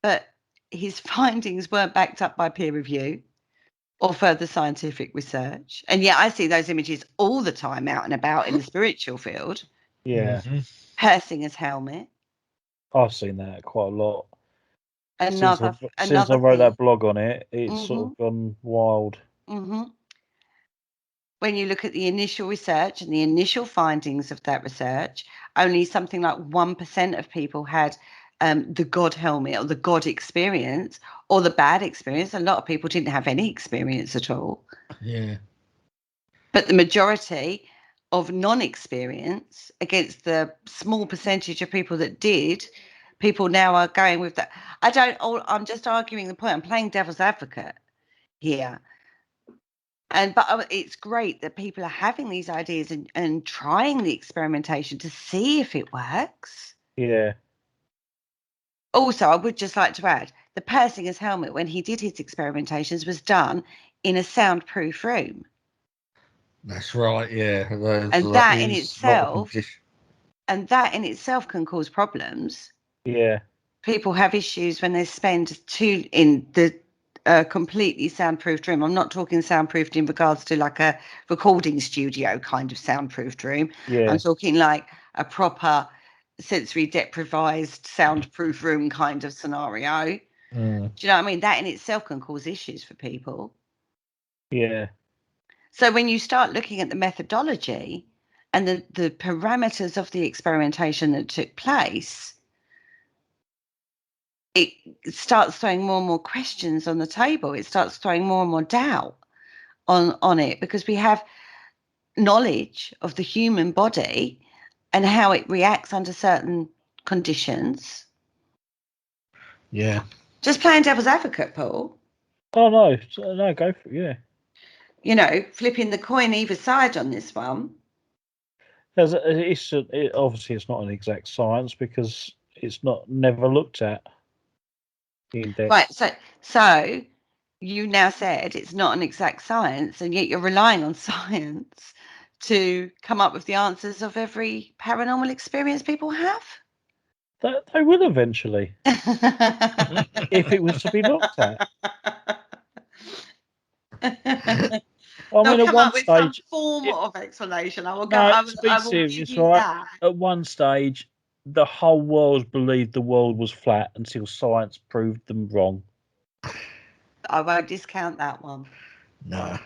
but his findings weren't backed up by peer review or further scientific research. And yet I see those images all the time out and about in the spiritual field. Yeah. Persinger's helmet. I've seen that quite a lot. Since I Another wrote thing. that blog on it, it's sort of gone wild. When you look at the initial research and the initial findings of that research, only something like 1% of people had the God helmet or the God experience or the bad experience. A lot of people didn't have any experience at all. Yeah. But the majority of non-experience against the small percentage of people that did, people now are going with that. I'm just arguing the point. I'm playing devil's advocate here. But it's great that people are having these ideas and trying the experimentation to see if it works. Yeah. Also, I would just like to add, the Persinger's helmet, when he did his experimentations, was done in a soundproof room. That's right, yeah. And that in itself can cause problems. Yeah. People have issues when they spend in the completely soundproofed room. I'm not talking soundproofed in regards to like a recording studio kind of soundproofed room. Yeah. I'm talking like a proper sensory deprived soundproof room kind of scenario. Do you know what I mean? That in itself can cause issues for people. Yeah. So when you start looking at the methodology and the parameters of the experimentation that took place, it starts throwing more and more questions on the table. It starts throwing more and more doubt on it because we have knowledge of the human body and how it reacts under certain conditions. Yeah. Just playing devil's advocate, Paul. Oh no, go for it. Yeah. You know, flipping the coin either side on this one. Obviously it's not an exact science because it's never looked at in depth. Right. So you now said it's not an exact science, and yet you're relying on science to come up with the answers of every paranormal experience people have. They will eventually, if it was to be looked at. They'll at come one up with some stage, form of explanation. I will to be give serious, you right? that. At one stage, the whole world believed the world was flat until science proved them wrong. I won't discount that one. No,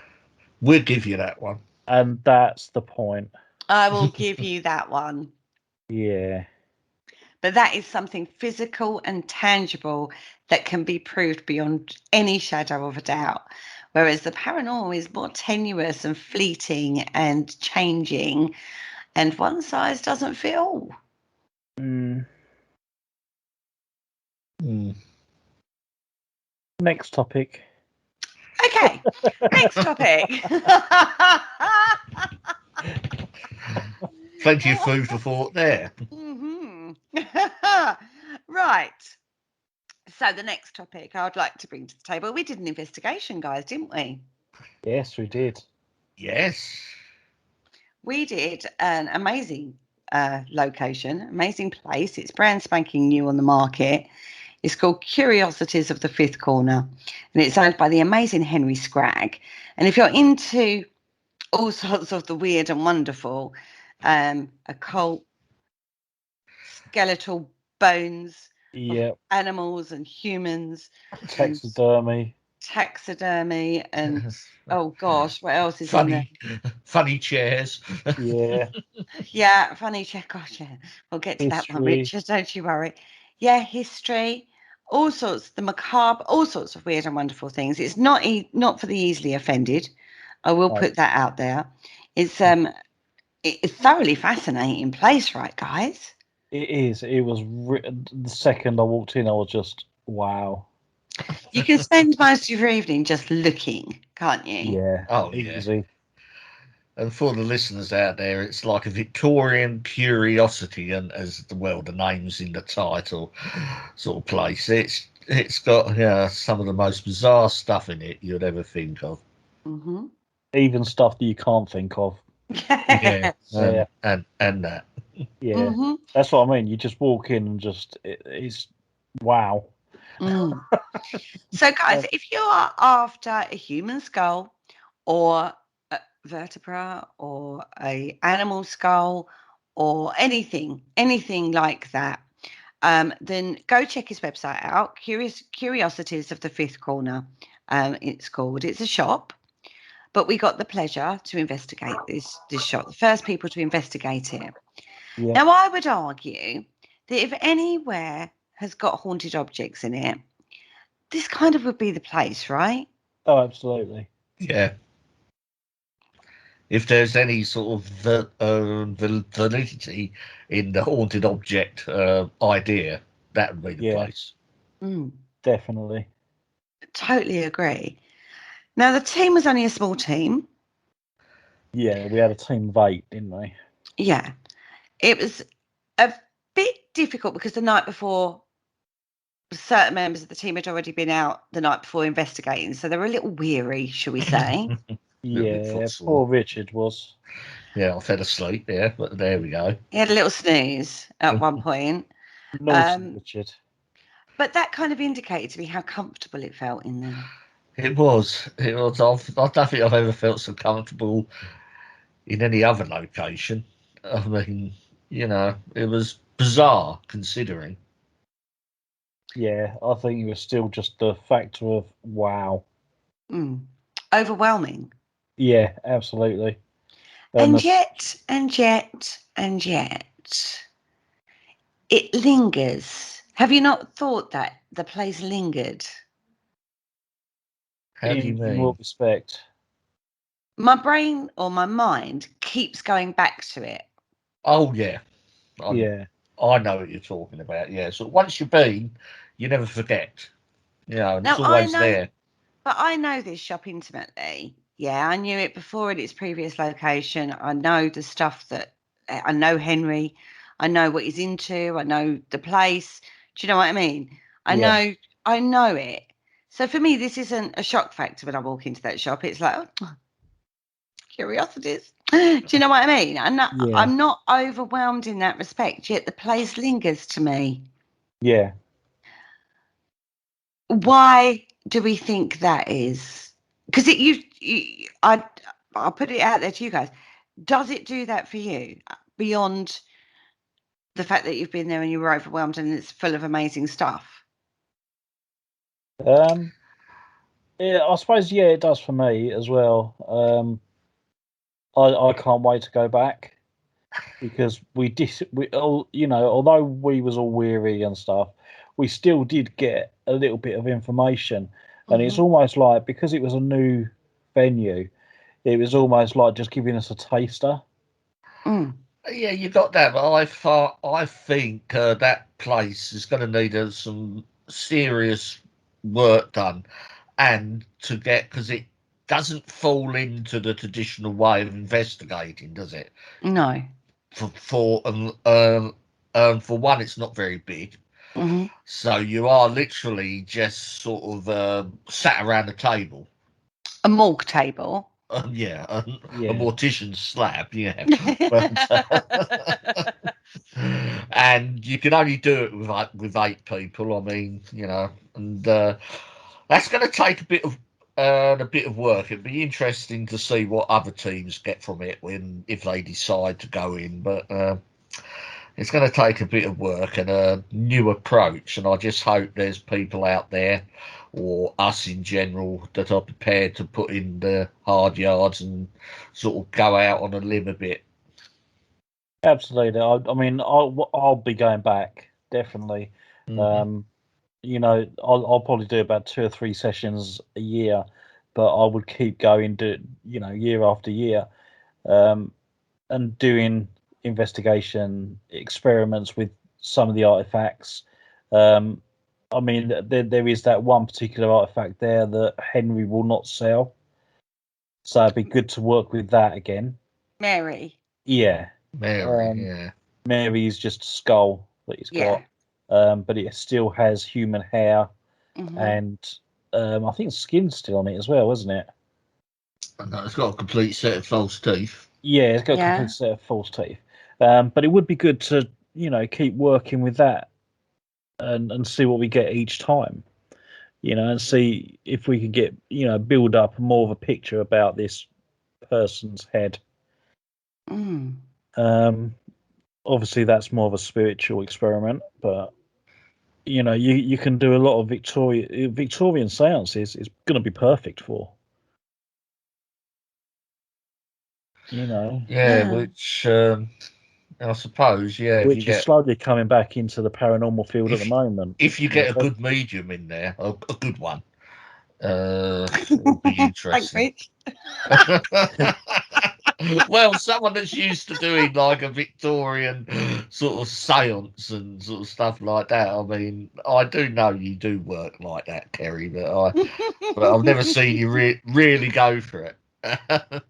we'll give you that one. And that's the point. I will give you that one. Yeah. But that is something physical and tangible that can be proved beyond any shadow of a doubt. Whereas the paranormal is more tenuous and fleeting and changing, and one size doesn't fit all. Next topic. Okay, next topic. Plenty of food for thought there. Right. So the next topic I'd like to bring to the table, we did an investigation, guys, didn't we? Yes, we did. Yes. We did an amazing location, amazing place. It's brand spanking new on the market. It's called Curiosities of the Fifth Corner, and it's owned by the amazing Henry Scragg. And if you're into all sorts of the weird and wonderful, occult, skeletal bones of Yeah, animals and humans, and taxidermy. and oh gosh, what else is in there? Funny chairs. Yeah, Yeah, funny check. Gosh, yeah, we'll get to that one, history. Richard. Don't you worry. Yeah, history, all sorts, the macabre, all sorts of weird and wonderful things. It's not for the easily offended. I will No, put that out there. It's thoroughly fascinating place, right, guys? it is. It was the second I walked in, I was just wow. You can spend most of your evening just looking, can't you? Yeah, Oh, yeah. easy. And for the listeners out there, it's like a Victorian curiosity, and as well, the name's in the title, sort of place. It's got some of the most bizarre stuff in it you'd ever think of. Mm-hmm. Even stuff that you can't think of. Yeah, Yeah, and that. yeah. Mm-hmm. That's what I mean. You just walk in and just it's wow. Mm. So, guys, if you are after a human skull or a vertebra or a animal skull or anything like that, then go check his website out. Curiosities of the Fifth Corner. It's called. It's a shop, but we got the pleasure to investigate this shop. The first people to investigate it. Yeah. Now, I would argue that if anywhere has got haunted objects in it, this kind of would be the place, right? Oh, absolutely. Yeah. If there's any sort of validity in the haunted object idea, that would be the Yeah. place. Mm, Definitely. totally agree. Now, the team was only a small team. Yeah, we had a team of 8, didn't we? Yeah. It was a bit difficult because the night before, certain members of the team had already been out the night before investigating. So they were a little weary, shall we say. Yeah, poor Richard was. Yeah, I fell asleep there, but there we go. He had a little snooze at one point. Naughty Richard. But that kind of indicated to me how comfortable it felt in there. It was. I don't think I've ever felt so comfortable in any other location. I mean, it was bizarre considering. Yeah, I think it was still just the factor of wow. Overwhelming. Yeah, absolutely. And yet, it lingers. Have you not thought that the place lingered? How do you in mean? what respect? My brain or my mind keeps going back to it. Oh, yeah. Yeah. I know what you're talking about. Yeah. So once you've been, you never forget. And it's Now, I always know, there. but I know this shop intimately. Yeah, I knew it before at its previous location. I know the stuff I know Henry. I know what he's into. I know the place. Do you know what I mean? Yeah. I know it. So for me, this isn't a shock factor when I walk into that shop. It's like, oh, curiosities. Do you know what I mean? Yeah. I'm not overwhelmed in that respect, yet the place lingers to me. Yeah. Why do we think that is? Because I'll put it out there to you guys. Does it do that for you beyond the fact that you've been there and you were overwhelmed and it's full of amazing stuff? Yeah, I suppose it does for me as well. I can't wait to go back because although we was all weary and stuff, we still did get a little bit of information, and it's almost like because it was a new venue, it was almost like just giving us a taster. Yeah, you got that, but I think that place is going to need some serious work done, and because it doesn't fall into the traditional way of investigating, does it? No. For one, it's not very big. Mhm. So you are literally just sort of sat around the table. A morgue table. Yeah, a Yeah. mortician's slab, yeah. But, and you can only do it with 8 people. I mean, and that's going to take a bit of work. It'd be interesting to see what other teams get from it if they decide to go in. But it's going to take a bit of work and a new approach. And I just hope there's people out there, or us in general, that are prepared to put in the hard yards and sort of go out on a limb a bit. Absolutely. I mean, I'll be going back definitely. Mhm. I'll probably do about 2 or 3 sessions a year, but I would keep going, year after year, um, and doing investigation experiments with some of the artifacts. Um, I mean, there is that one particular artifact there that Henry will not sell, so it'd be good to work with that again. Mary. Yeah. Mary, Um, yeah. Mary is just a skull that he's Yeah. got, but it still has human hair, Mhm. and I think skin's still on it as well, isn't it? And it's got a complete set of false teeth. Yeah, it's got a Yeah. complete set of false teeth. But it would be good to, keep working with that and see what we get each time, and see if we can get, build up more of a picture about this person's head. Mm. Um, Obviously, that's more of a spiritual experiment, but you can do a lot of Victorian seances. It's going to be perfect for, you know, Yeah, Yeah. which I suppose, yeah, which is slowly coming back into the paranormal field at the if moment. if you You get a know, good medium in there, a good one, it'll be Thanks, interesting. Rich. Well, someone that's used to doing like a Victorian sort of seance and sort of stuff like that. I mean, I do know you do work like that, Kerry, but I've never seen you really go for it.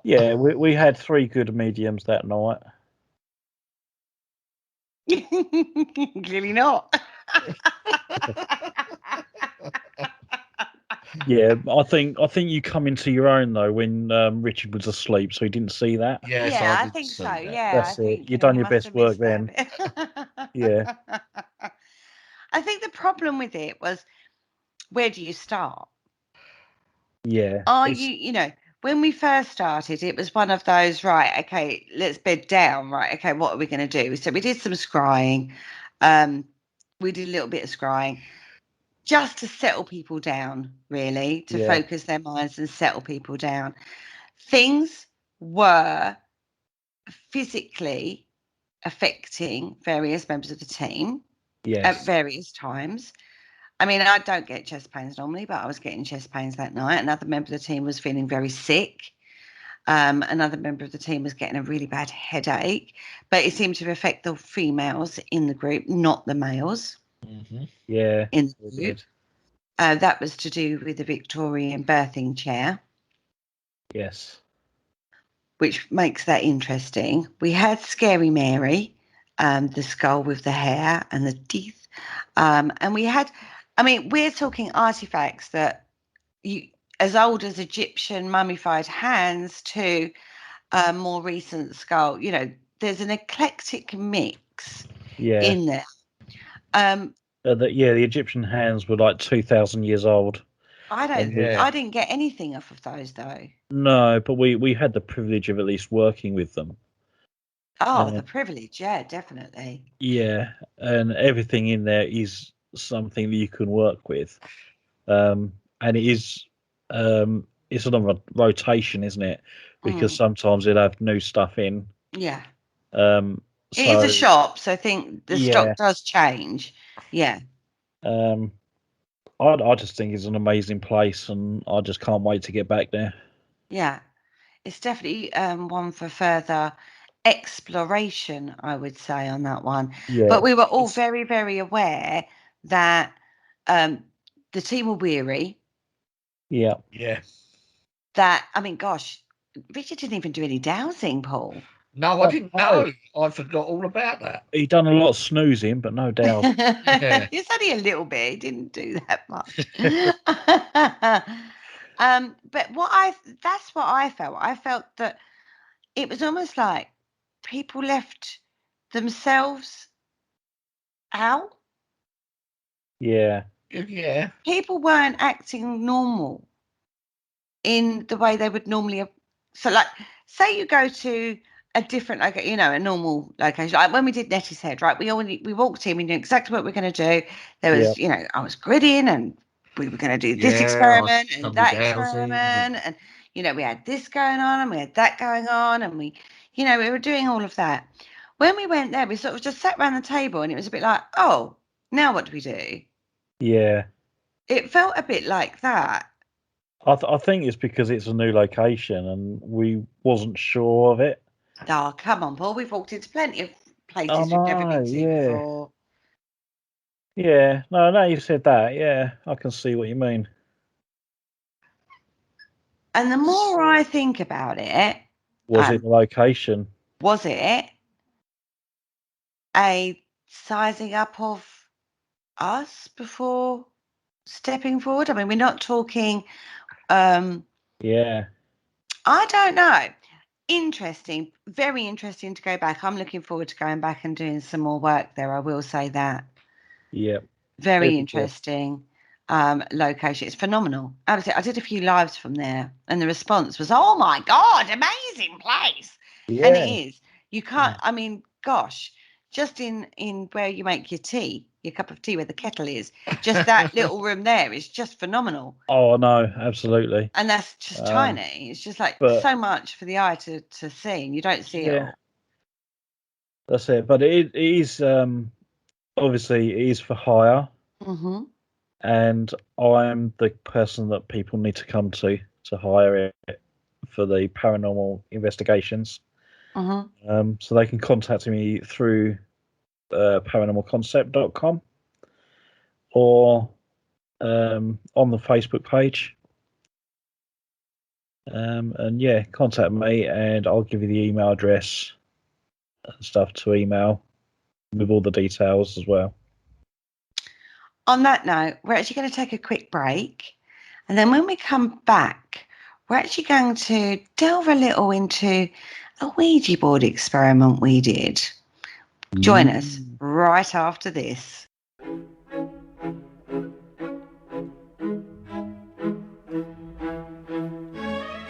yeah, we had 3 good mediums that night. Clearly not. Yeah, I think you come into your own though when Richard was asleep, so he didn't see that. Yes, I Yeah, I did think so. see that. Yeah, I That's it. think You done he your must best have work missed that then. bit. Yeah, I think the problem with it was, where do you start? yeah. Are It's when we first started, it was one of those, right, okay, let's bed down, right, okay, what are we going to do? So we did some scrying. Um, we did a little bit of scrying just to settle people down, really, to yeah, focus their minds and settle people down. Things were physically affecting various members of the team at yes, various times. I mean, I don't get chest pains normally, but I was getting chest pains that night. Another member of the team was feeling very sick. Another member of the team was getting a really bad headache, but it seemed to affect the females in the group, not the males Hmm. yeah. in We the group. did. That was to do with the Victorian birthing chair, Yes, which makes that interesting. We had Scary Mary, the skull with the hair and the teeth. And we had, I mean, we're talking artifacts that you, as old as Egyptian mummified hands to a more recent skull. There's an eclectic mix yeah. in there. Um, The Egyptian hands were like 2,000 years old, and we Yeah. I didn't get anything off of those though. no, but we had the privilege of at least working with them. Oh, the And privilege, yeah, definitely. yeah, and everything in there is something that you can work with. And it's sort of a rotation, isn't it? Because Mm, sometimes it'll have new stuff in. yeah. Um, It is a so shop, so I think the yeah, stock does change. Yeah, um, I just think it's an amazing place, and I just can't wait to get back there. yeah. It's definitely one for further exploration, I would say, on that one. But Yeah, we were all it's very, very aware that um, the team were weary. yeah. Yeah. That, I mean, gosh, Richard didn't even do any dowsing, Paul. No, I didn't no. know. I forgot all about that. He done a lot of snoozing, but no doubt. Yeah. It's only a little bit. He didn't do that much. But that's what I felt. I felt that it was almost like people left themselves out. Yeah. Yeah. People weren't acting normal in the way they would normally have. So, like, say you go to a different, like, a normal location. Like when we did Nettie's Head, right? We walked in, we knew exactly what we were going to do. There was, I was gridding, and we were going to do this experiment and that experiment, and we had this going on, and we had that going on, and we were doing all of that. When we went there, we sort of just sat around the table, and it was a bit like, oh, now what do we do? Yeah. It felt a bit like that. I think it's because it's a new location and we wasn't sure of it. Oh, come on, Paul. We've walked into plenty of Oh places we've never no, been to yeah. before. Yeah. No, you said that. Yeah, I can see what you mean. And the more I think about it, Was it the location? was it a sizing up of us before stepping forward? I mean, we're not talking. Yeah. I don't know. Interesting, very interesting to go back. I'm looking forward to going back and doing some more work there. I will say that. Yeah. Very interesting location. It's phenomenal. Absolutely. I did a few lives from there, and the response was, "Oh my God, amazing place!" Yeah. And it is. You can't. I mean, gosh, just in where you make your tea, your cup of tea, where the kettle is, just that little room there is just phenomenal. Oh no, absolutely. And that's just tiny. It's just like but so much for the eye to see, and you don't see it all. That's it. But it is obviously it is for hire. Mm-hmm. And I'm the person that people need to come to hire it for the paranormal investigations. Mm-hmm. So they can contact me through paranormalconcept.com or on the Facebook page. And yeah, contact me and I'll give you the email address and stuff to email with all the details as well. On that note, we're actually going to take a quick break. And then when we come back, we're actually going to delve a little into a Ouija board experiment we did. Join us right after this.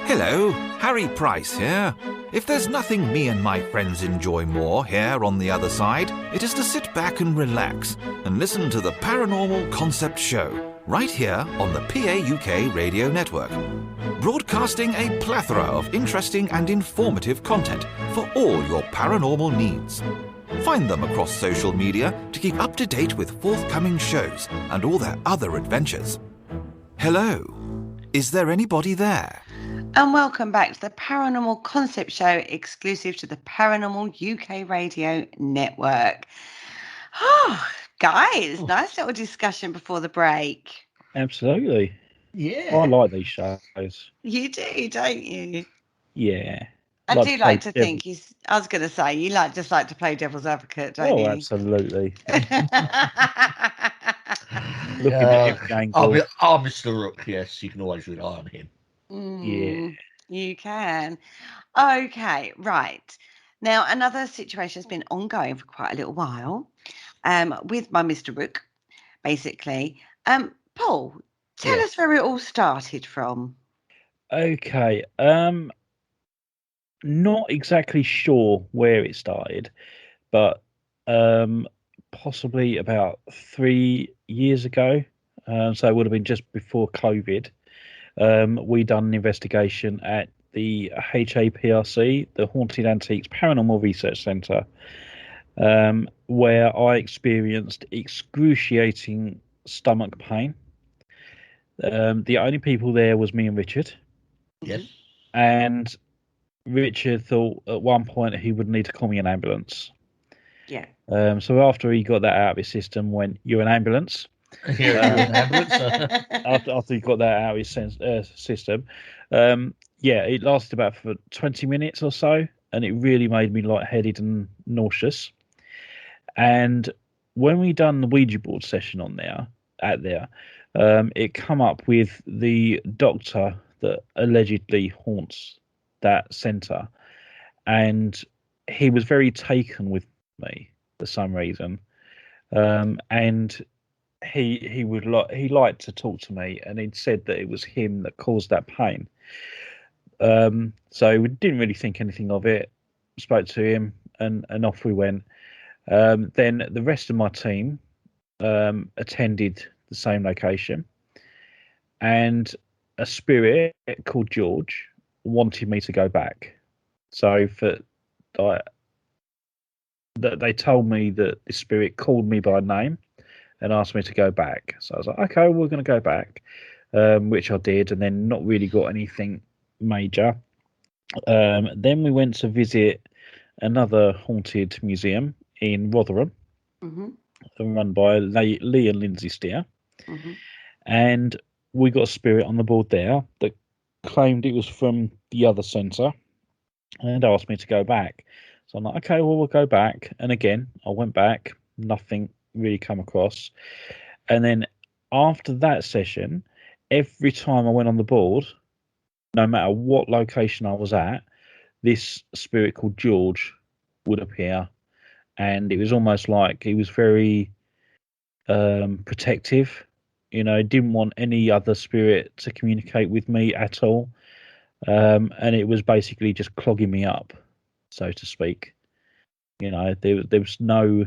Hello, Harry Price here. If there's nothing me and my friends enjoy more here on the other side, it is to sit back and relax and listen to the Paranormal Concept Show, right here on the PAUK Radio Network. Broadcasting a plethora of interesting and informative content for all your paranormal needs. Find them across social media to keep up to date with forthcoming shows and all their other adventures. Hello, is there anybody there? And welcome back to the Paranormal Concept Show, exclusive to the Paranormal UK Radio Network. Oh, guys, nice little discussion before the break. Absolutely. Yeah. I like these shows. You do, don't you? Yeah. I do like to think I was going to say, you just like to play devil's advocate, don't you? Oh, absolutely. Looking at every angle. I'm Mr. Rook, yes. You can always rely on him. Yeah. You can. Okay, right. Now, another situation has been ongoing for quite a little while with my Mr. Rook, basically. Paul, tell us where it all started from. Okay. Not exactly sure where it started, but possibly about 3 years ago. So it would have been just before COVID. We done an investigation at the HAPRC, the Haunted Antiques Paranormal Research Centre, where I experienced excruciating stomach pain. The only people there was me and Richard. Yes. And Richard thought at one point he would need to call me an ambulance. Yeah. So after he got that out of his system, went, "You're an ambulance." You're an ambulance. After he got that out of his system, it lasted about for 20 minutes or so, and it really made me lightheaded and nauseous. And when we done the Ouija board session on there, it come up with the doctor that allegedly haunts that centre, and he was very taken with me for some reason. And he liked to talk to me, and he'd said that it was him that caused that pain. So we didn't really think anything of it. Spoke to him, and off we went. Then the rest of my team attended the same location, and a spirit called George wanted me to go back. So they told me that the spirit called me by name and asked me to go back. So I was like, okay, we're going to go back, which I did, and then not really got anything major. Then we went to visit another haunted museum in Rotherham, run by Lee and Lindsay Steer. And we got a spirit on the board there that claimed it was from the other centre and asked me to go back. So I'm like, okay, well, we'll go back. And again, I went back, nothing really come across. And then after that session, every time I went on the board, no matter what location I was at, this spirit called George would appear. And it was almost like he was very protective. You know, didn't want any other spirit to communicate with me at all. And it was basically just clogging me up, so to speak. You know, there was no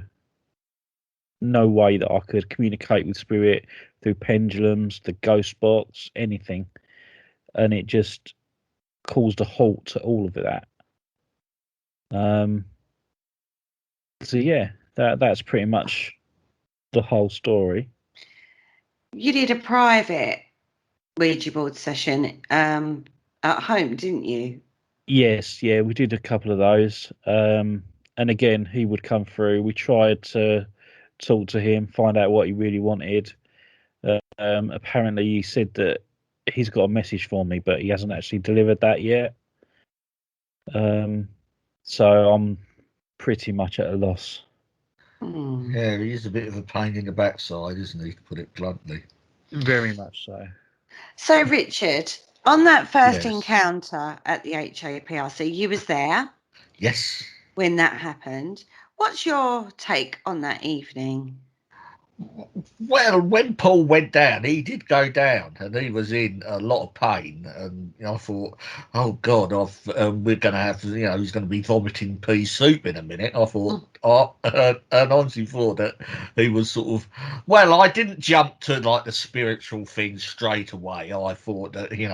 way that I could communicate with spirit through pendulums, the ghost box, anything. And it just caused a halt to all of that. So yeah, that's pretty much the whole story. You did a private Ouija board session at home, didn't you? Yes, yeah, we did a couple of those. And again, he would come through. We tried to talk to him, find out what he really wanted. Apparently, he said that he's got a message for me, but he hasn't actually delivered that yet. So I'm pretty much at a loss. Yeah, he is a bit of a pain in the backside, isn't he, to put it bluntly? Very much so. So, Richard, on that first Yes. encounter at the HAPRC, you was there Yes. when that happened. What's your take on that evening? Well, when Paul went down, he did go down, and he was in a lot of pain. And I thought, oh God, we're going to have, he's going to be vomiting pea soup in a minute. I thought, and honestly thought that he was sort of. Well, I didn't jump to like the spiritual things straight away. I thought that he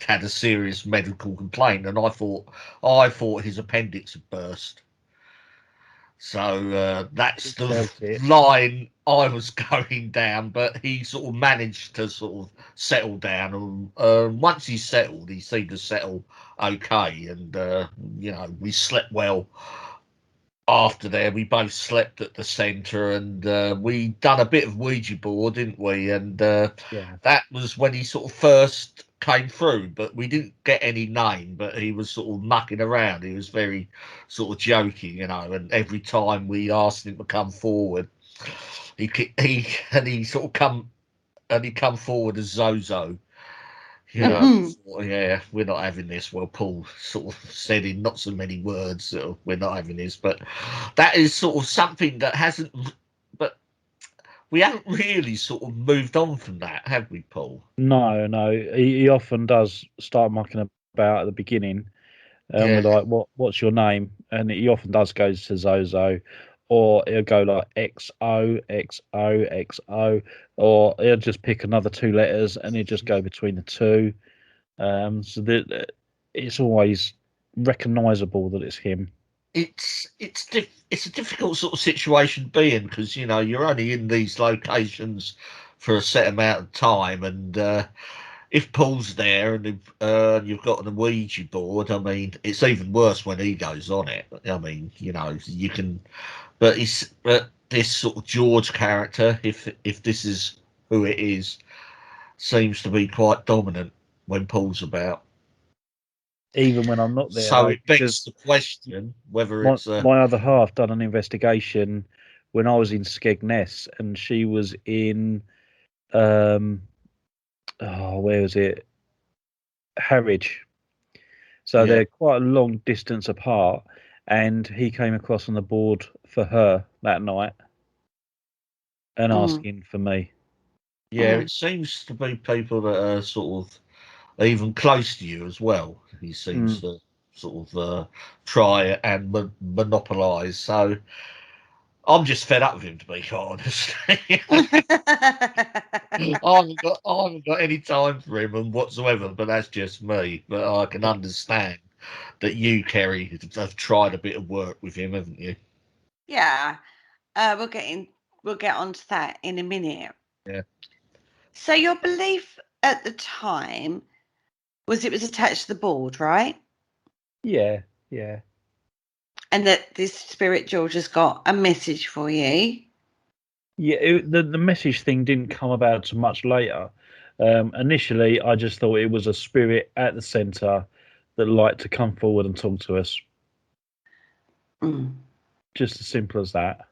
had a serious medical complaint, and I thought his appendix had burst. So that's the line I was going down, but he sort of managed to sort of settle down. And once he settled, he seemed to settle okay. And, we slept well after there. We both slept at the centre, and we done a bit of Ouija board, didn't we? And that was when he sort of first came through, but we didn't get any name, but he was sort of mucking around. He was very sort of joking, and every time we asked him to come forward, he sort of come forward as Zozo. Yeah, we're not having this. Well, Paul sort of said in not so many words, we're not having this, but that is sort of something that hasn't, but we haven't really sort of moved on from that, have we, Paul? No. He often does start mucking about at the beginning. And we're like, what's your name? And he often does go to Zozo, or he'll go like XO, XO, XO, or he'll just pick another two letters and he'll just go between the two. So that it's always recognisable that it's him. It's a difficult sort of situation to be in, because you're only in these locations for a set amount of time, and if Paul's there and you've got an Ouija board, I mean, it's even worse when he goes on it. I mean, you can, but this sort of George character, if this is who it is, seems to be quite dominant when Paul's about. even when I'm not there. So Though, it begs the question whether my, it's a my other half done an investigation when I was in Skegness, and she was in where was it? Harwich. So Yeah. they're quite a long distance apart, and he came across on the board for her that night and asking for me. Yeah, it seems to be people that are sort of even close to you as well. He seems to sort of try and monopolise. So I'm just fed up with him, to be quite honest. I haven't got any time for him and whatsoever, but that's just me. But I can understand that you, Kerry, have tried a bit of work with him, haven't you? Yeah. We'll get onto that in a minute. Yeah. So your belief at the time was it was attached to the board, right? Yeah. And that this spirit George has got a message for you. Yeah, the message thing didn't come about so much later. Initially, I just thought it was a spirit at the centre that liked to come forward and talk to us. Just as simple as that.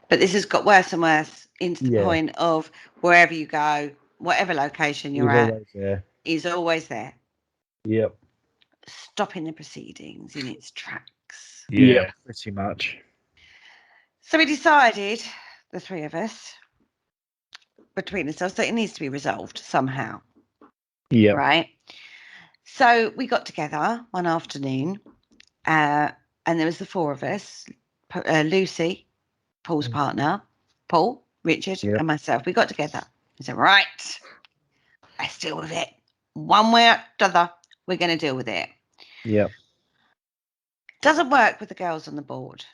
But this has got worse and worse into the Yeah. point of wherever you go, whatever location you're He's at, always there. he's always there, Yep. stopping the proceedings in its tracks. Yeah, pretty much. So we decided, the three of us, between ourselves, that it needs to be resolved somehow. Yeah. Right? So we got together one afternoon, and there was the four of us, Lucy, Paul's partner, Paul, Richard, and myself. We got together. We said, right, let's deal with it. One way or the other, we're going to deal with it. Yeah. Doesn't work with the girls on the board.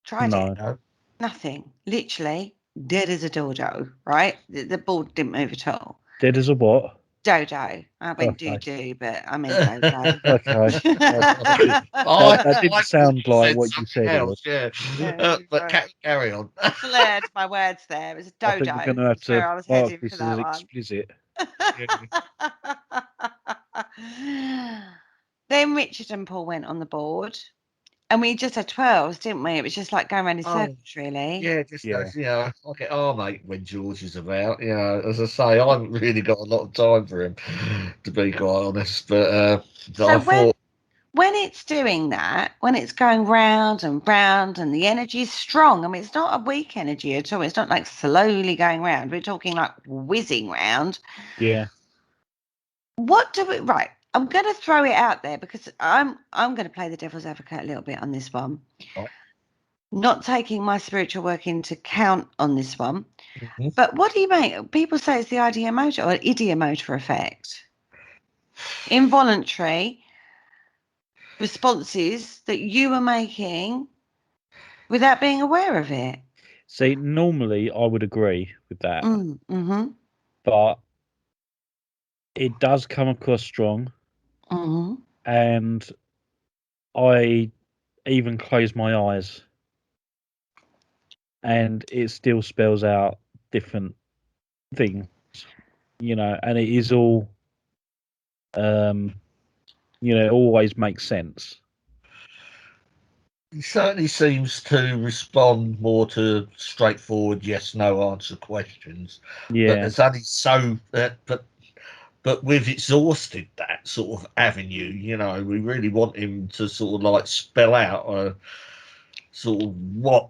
Tried it. No. Nothing. Literally dead as a dodo, right? The board didn't move at all. Dead as a what? Dodo. I went do, but I meant dodo. Okay. That didn't sound like what you said it was. But carry on. Slurred my words there. It was a dodo. I think we're going to have That's where to I was mark heading this for as that one. explicit. Then Richard and Paul went on the board, and we just had 12s, didn't we? It was just like going around in circles, really. Yeah, just as, you know, I get our mate when George is about. You know, as I say, I haven't really got a lot of time for him, to be quite honest. But so I thought, when it's doing that, when it's going round and round, and the energy is strong. I mean, it's not a weak energy at all. It's not like slowly going round. We're talking like whizzing round. Yeah. What do we? Right. I'm going to throw it out there because I'm going to play the devil's advocate a little bit on this one. Right. Not taking my spiritual work into account on this one. Mm-hmm. But what do you make? People say it's the ideomotor or idiomotor effect. Involuntary responses that you were making without being aware of it. See, normally I would agree with that. Mm-hmm. But it does come across strong. Mm-hmm. And I even close my eyes and it still spells out different things, you know, and it is all, it always makes sense. He certainly seems to respond more to straightforward yes no answer questions. Yeah. But there's only so but we've exhausted that sort of avenue. You know, we really want him to sort of like spell out sort of what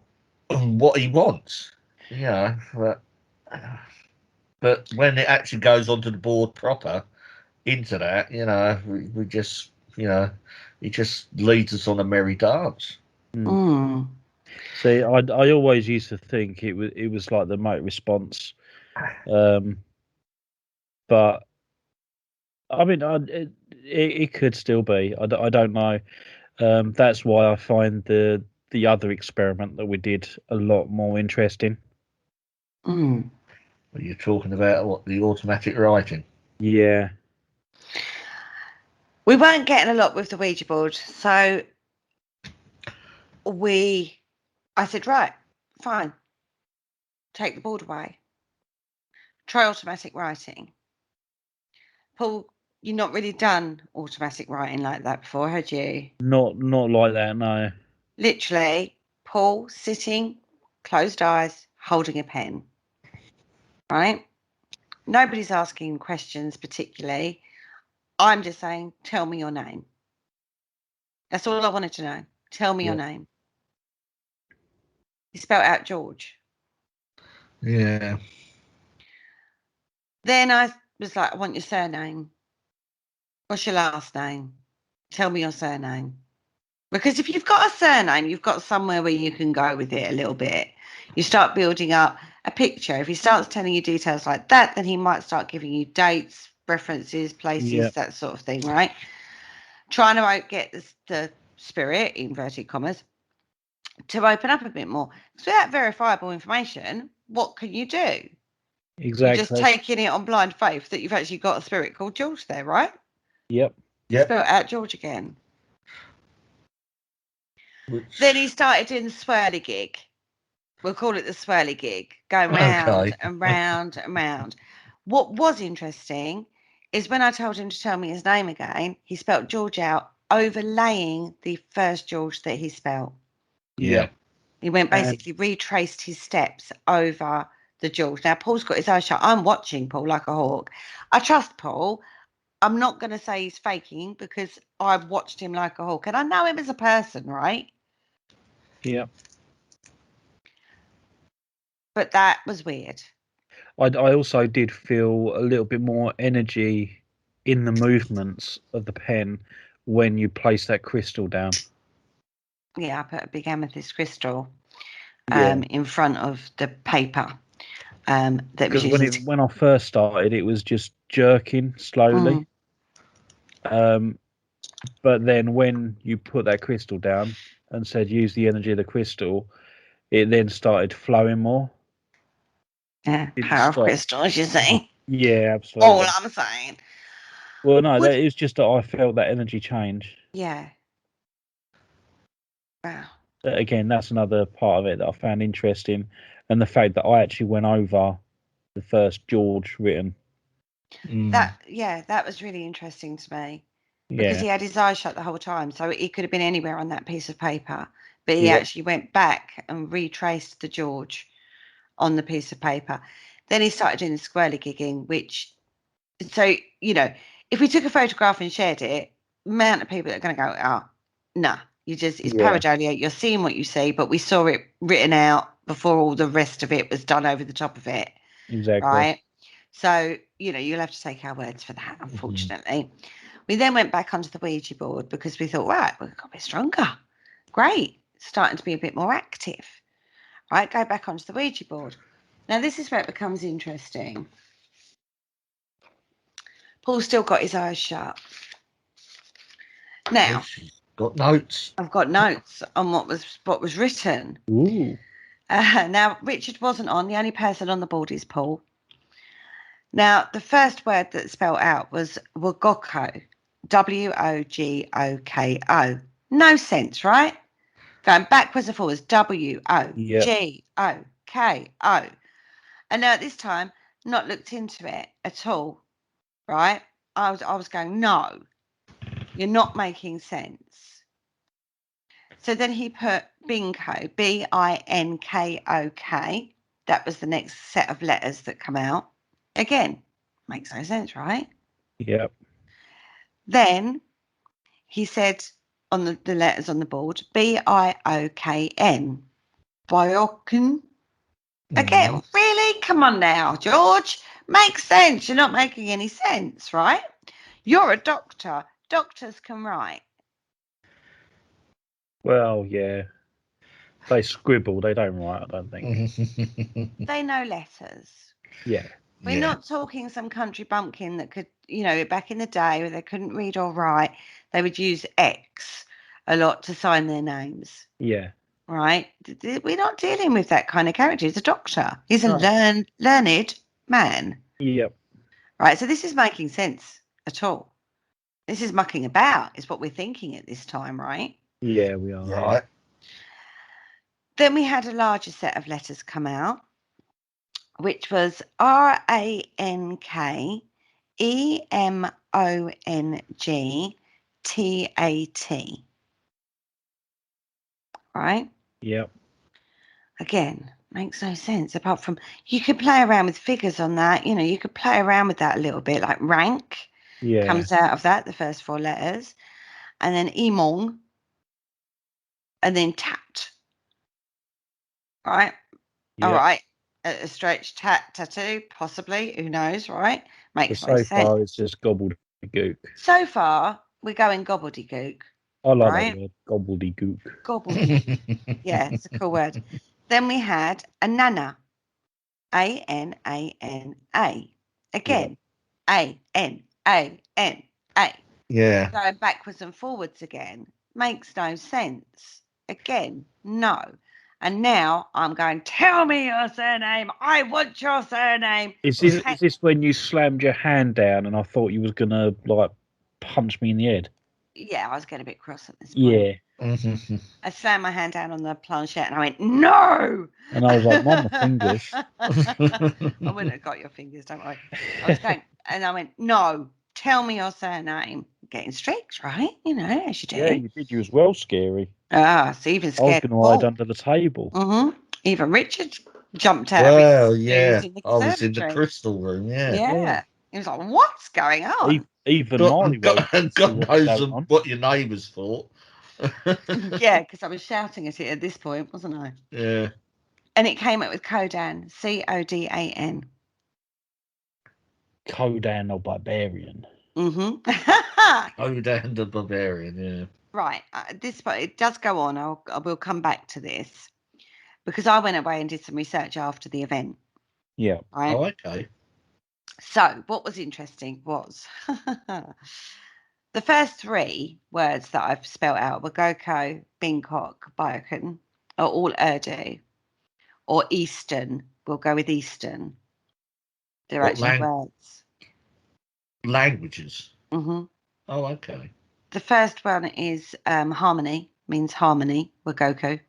he wants. You know, but when it actually goes onto the board proper into that, you know, we just, you know, he just leads us on a merry dance. Mm. See, I always used to think it was like the motor response, but I mean, it could still be. I don't know. That's why I find the other experiment that we did a lot more interesting. Mm. You're talking about what, the automatic writing? Yeah. We weren't getting a lot with the Ouija board, so I said, right, fine, take the board away. Try automatic writing. Paul you've not really done automatic writing like that before, had you? Not like that, no. Literally, Paul sitting, closed eyes, holding a pen. Right? Nobody's asking questions particularly. I'm just saying, tell me your name. That's all I wanted to know. Tell me your name. He spelled out George. Yeah. Then I was like, I want your surname. What's your last name? Tell me your surname. Because if you've got a surname, you've got somewhere where you can go with it a little bit. You start building up a picture. If he starts telling you details like that, then he might start giving you dates, references, places, that sort of thing, right? Trying to get the spirit, inverted commas, to open up a bit more. So without verifiable information, what can you do? Exactly. You're just taking it on blind faith that you've actually got a spirit called George there, right? Yep. Spelled out George again. Then he started doing the swirly gig. We'll call it the swirly gig, going round and round and round. What was interesting is when I told him to tell me his name again, he spelt George out, overlaying the first George that he spelt. Yeah. He went basically retraced his steps over the George. Now, Paul's got his eyes shut. I'm watching Paul like a hawk. I trust Paul. I'm not going to say he's faking because I've watched him like a hawk and I know him as a person, right? Yeah. But that was weird. I also did feel a little bit more energy in the movements of the pen when you place that crystal down. Yeah, I put a big amethyst crystal in front of the paper. That was when I first started, it was just jerking slowly. But then when you put that crystal down and said use the energy of the crystal, it then started flowing more. Yeah, power of crystals, you see. Yeah, absolutely. All I'm saying. Well, no, that is just that I felt that energy change. Yeah. Wow. Again, that's another part of it that I found interesting, and the fact that I actually went over the first George written. That was really interesting to me. Because he had his eyes shut the whole time, so he could have been anywhere on that piece of paper. But he actually went back and retraced the George on the piece of paper. Then he started doing the squirrely gigging, which, so, you know, if we took a photograph and shared it, amount of people that are going to go, oh, nah, it's pareidolia. You're seeing what you see, but we saw it written out before all the rest of it was done over the top of it. Exactly. Right? So, you'll have to take our words for that, unfortunately. We then went back onto the Ouija board because we thought, right, we've got a bit stronger. Great. Starting to be a bit more active. Right, go back onto the Ouija board. Now, this is where it becomes interesting. Paul's still got his eyes shut. Now, got notes. I've got notes on what was written. Ooh. Now, Richard wasn't on. The only person on the board is Paul. Now, the first word that spelled out was Wogoko. Wogoko. No sense, right? Going backwards and forwards. Wogoko. And now at this time, not looked into it at all, right? I was going, no, you're not making sense. So then he put Binko, Binkok. That was the next set of letters that come out. Again, makes no sense, right? Yep. Then he said on the letters on the board, Biokn. Bioken. Again, really? Come on now, George. Makes sense. You're not making any sense, right? You're a doctor. Doctors can write. Well, yeah. They scribble, they don't write, I don't think. They know letters. Yeah. We're not talking some country bumpkin that could, back in the day where they couldn't read or write, they would use X a lot to sign their names. Yeah. Right? We're not dealing with that kind of character. He's a doctor. He's a learned man. Yep. Right? So this is making sense at all. This is mucking about, is what we're thinking at this time, right? Yeah, we are. Right. Then we had a larger set of letters come out, which was RANK EMONGTAT. Right? Yep. Again, makes no sense apart from you could play around with figures on that. You know, you could play around with that a little bit, like rank Yeah. comes out of that, the first 4 letters, and then emong, and then tat. Right? Yep. All right. A stretch tattoo, possibly. Who knows, right? Makes So no sense. far, it's just gobbledygook. So far, we're going gobbledygook. I like Right? that word, gobbledygook. Gobbledygook. Yeah, it's a cool word. Then we had a nana. ANANA. Again, ANANA. Yeah. Going backwards and forwards again makes no sense. Again, no. And now I'm going, tell me your surname. I want your surname. Is this when you slammed your hand down and I thought you was gonna like punch me in the head? Yeah, I was getting a bit cross at this point. Yeah. I slammed my hand down on the planchette and I went, no. And I was like, not my fingers. I wouldn't have got your fingers, don't worry. I was going, and I went, no, tell me your surname. Getting strict, right? You know, as you do. Yeah, you did. You was well scary. Ah, so even I was scared. going to hide under the table. Even Richard jumped out. Well, of his yeah. in the I was in the conservatory. crystal room, yeah. Yeah. He was like, what's going on? Even Marley woke up to see God what was knows going on. what your neighbours thought. Yeah, because I was shouting at it at this point, wasn't I? Yeah. And it came up with Codan, Codan. Codan or Barbarian. Codan the Barbarian, yeah. Right. This, but it does go on. I will come back to this because I went away and did some research after the event. Yeah. Right. Oh, okay. So what was interesting was the first 3 words that I've spelt out were Goko, Bangkok, Biocan, are all Urdu, or Eastern. We'll go with Eastern. They're What actually words. Languages? Mm-hmm. Oh, okay. The first one is harmony, means harmony, Wagoku.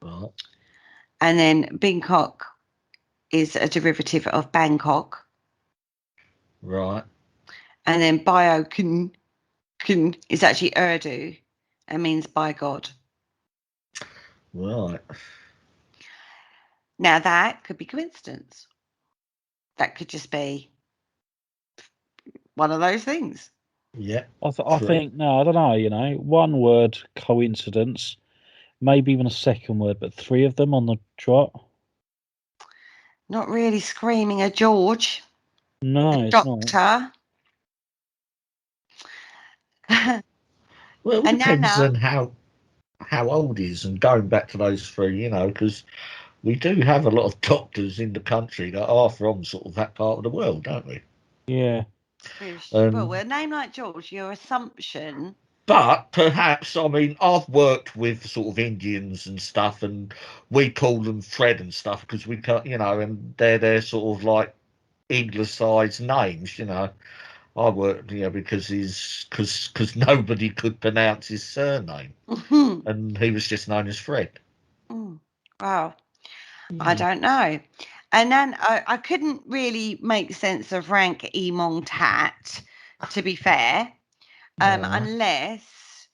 Right. And then Bangkok is a derivative of Bangkok. Right. And then Biocan is actually Urdu and means by God. Right. Now that could be coincidence. That could just be one of those things. Yeah. I think, no, I don't know, you know, one word, coincidence, maybe even a second word, but 3 of them on the trot. Not really screaming a George. No, A it's doctor. Well, it A depends nana. on how old he is, and going back to those 3, you know, because we do have a lot of doctors in the country that are from sort of that part of the world, don't we? Yeah. Well, with a name like George, your assumption. But perhaps, I mean, I've worked with sort of Indians and stuff, and we call them Fred and stuff because we can't, you know, and they're sort of like English-sized names, you know. I worked, you know, because nobody could pronounce his surname, and he was just known as Fred. Wow. I don't know. And then I couldn't really make sense of rank Emong Tat, to be fair, unless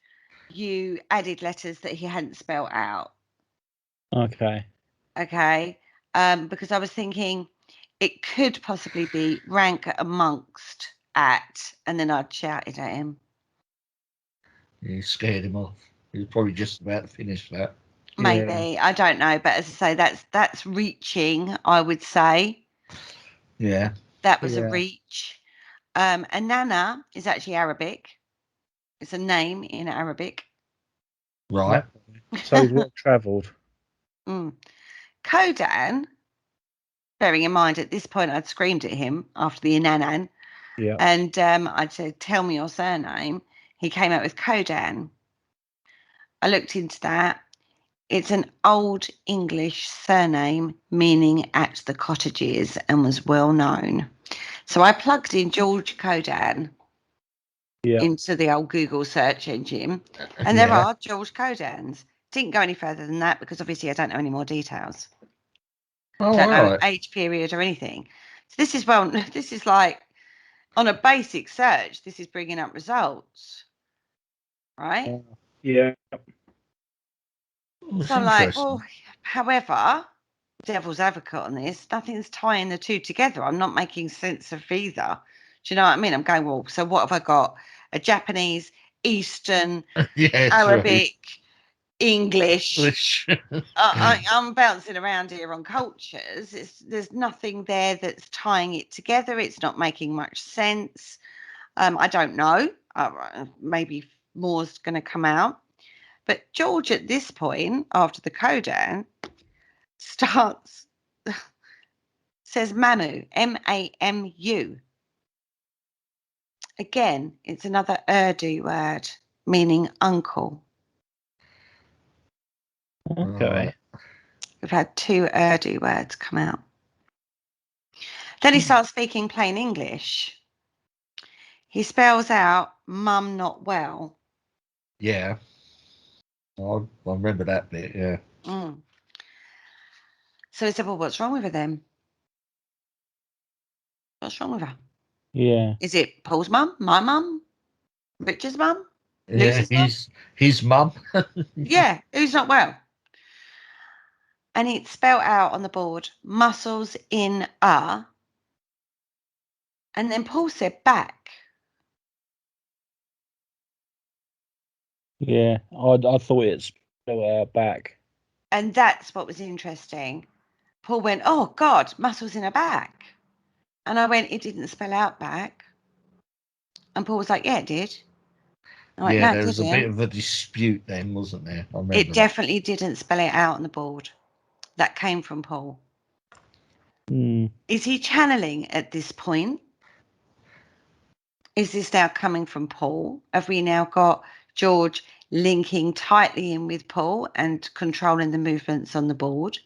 you added letters that he hadn't spelled out. Okay. Okay. Because I was thinking it could possibly be rank amongst at, and then I'd shouted at him. You scared him off. He was probably just about to finish that. Maybe. Yeah. I don't know. But as I say, that's reaching, I would say. Yeah. That was a reach. And Nana is actually Arabic. It's a name in Arabic. Right. So he's well travelled. Kodan, bearing in mind at this point I'd screamed at him after the Inanan. Yeah. And I'd said, tell me your surname. He came out with Kodan. I looked into that. It's an old English surname meaning at the cottages and was well known. So I plugged in George Kodan into the old Google search engine, and there are George Kodans. Didn't go any further than that because obviously I don't know any more details. Oh, Don't know right. age period or anything. So this is like on a basic search, this is bringing up results, right? Yeah. It's So I'm like, interesting. well, however, devil's advocate on this, nothing's tying the two together. I'm not making sense of either. Do you know what I mean? I'm going, well, so what have I got? A Japanese, Eastern, Yeah, Arabic, English. Which, I'm bouncing around here on cultures. There's nothing there that's tying it together. It's not making much sense. I don't know. Maybe more's going to come out. But George, at this point, after the Kodan, starts, says Mamu, Mamu. Again, it's another Urdu word meaning uncle. Okay. We've had 2 Urdu words come out. Then he starts speaking plain English. He spells out mum not well. yeah. I remember that bit, yeah. Mm. So he said, well, what's wrong with her then? What's wrong with her? Yeah. Is it Paul's mum? My mum? Richard's mum? Yeah, Lucy's mum? his mum. Yeah, who's not well? And it's spelled out on the board, muscles in a. And then Paul said back. Yeah. I thought it's spelled back. And that's what was interesting. Paul went, oh, God, muscles in her back. And I went, it didn't spell out back. And Paul was like, yeah, it did. I went, Yeah, no, it there was a bit didn't. of a dispute then, wasn't there? I remember It that. definitely didn't spell it out on the board. That came from Paul. Mm. Is he channeling at this point? Is this now coming from Paul? Have we now got George linking tightly in with Paul and controlling the movements on the board?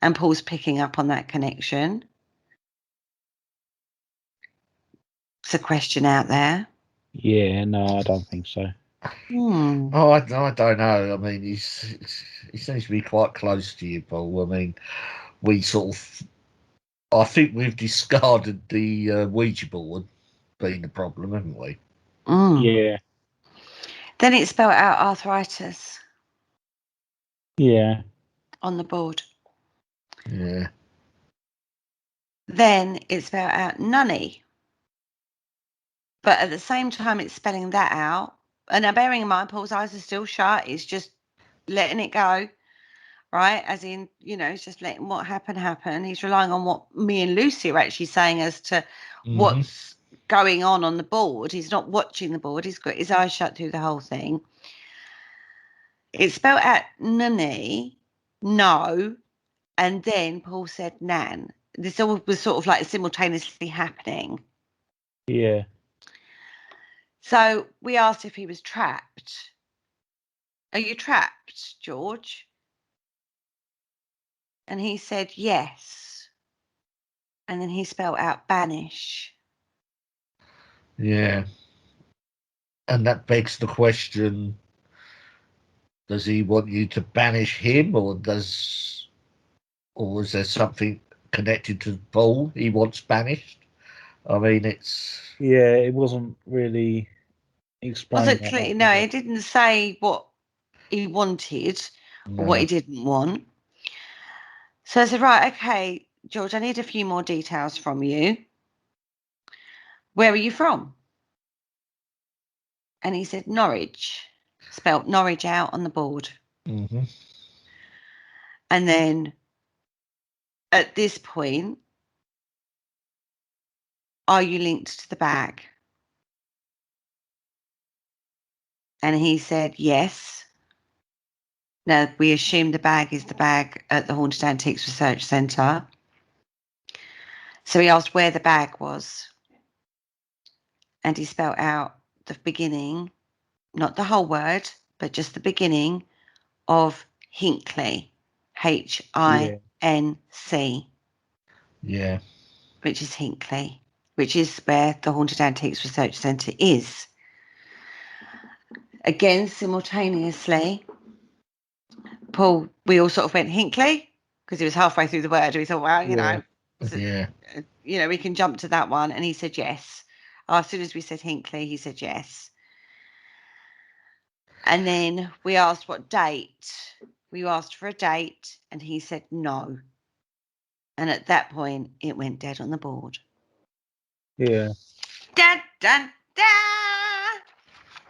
And Paul's picking up on that connection. It's a question out there. Yeah, no, I don't think so. Oh, I don't know. I mean, he seems to be quite close to you, Paul. I mean, we sort of, I think we've discarded the Ouija board being the problem, haven't we? Yeah. Then it spelled out arthritis Yeah. on the board. Yeah. Then it spelled out nunny. But at the same time, it's spelling that out. And now, bearing in mind, Paul's eyes are still shut. He's just letting it go, right? As in, he's just letting what happened happen. He's relying on what me and Lucy are actually saying as to what's going on the board. He's not watching the board. He's got his eyes shut through the whole thing. It's spelled out nunny, no, and then Paul said nan. This all was sort of like simultaneously happening. Yeah. So we asked if he was trapped. Are you trapped, George? And he said yes. And then he spelled out banish. Yeah. And that begs the question, does he want you to banish him, or is there something connected to Paul he wants banished? I mean, it's... Yeah, it wasn't really explained. Wasn't clear. No, it didn't say what he wanted or what he didn't want. So I said, right, okay, George, I need a few more details from you. Where are you from? And he said Norwich, spelt Norwich out on the board. Mm-hmm. And then at this point, are you linked to the bag? And he said yes. Now, we assume the bag is the bag at the Haunted Antiques Research Centre. So he asked where the bag was. And he spelled out the beginning, not the whole word, but just the beginning of Hinckley, Hinc, Yeah. which is Hinckley, which is where the Haunted Antiques Research Centre is. Again, simultaneously, Paul, we all sort of went Hinckley because he was halfway through the word. We thought, well, Yeah. we can jump to that one. And he said yes. As soon as we said Hinckley, he said yes. And then we asked what date. We asked for a date, and he said no. And at that point, it went dead on the board. Yeah. Dun, dun, dun!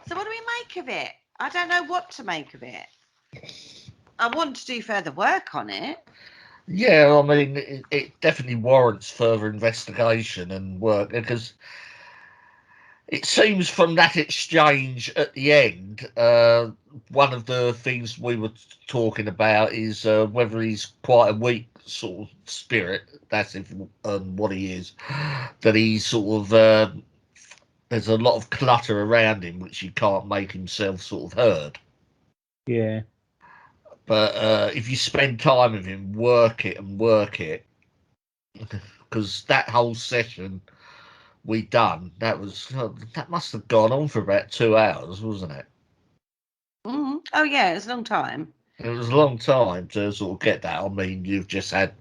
So what do we make of it? I don't know what to make of it. I want to do further work on it. Yeah, I mean, it definitely warrants further investigation and work, because it seems from that exchange at the end, one of the things we were talking about is whether he's quite a weak sort of spirit. That's what he is. That he's sort of there's a lot of clutter around him which he can't make himself sort of heard. Yeah. But if you spend time with him, work it, because that whole session we done, that must have gone on for about 2 hours, wasn't it? Oh yeah, it was a long time. It was a long time to sort of get that. I mean, the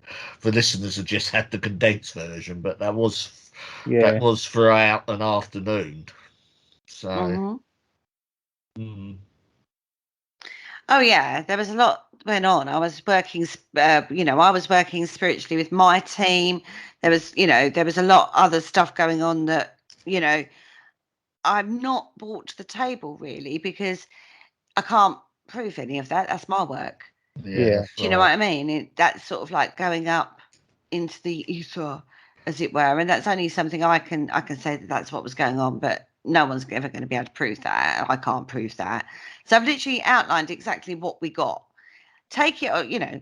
listeners have just had the condensed version, but that was throughout an afternoon. So, Oh yeah, there was a lot went on. I was working, I was working spiritually with my team. There was a lot other stuff going on that, I'm not brought to the table really, because I can't prove any of that. That's my work. yeah. Do you know what I mean? That's sort of like going up into the ether, as it were, and that's only something I can say that that's what was going on, but no one's ever going to be able to prove that. I can't prove that. So I've literally outlined exactly what we got. Take it,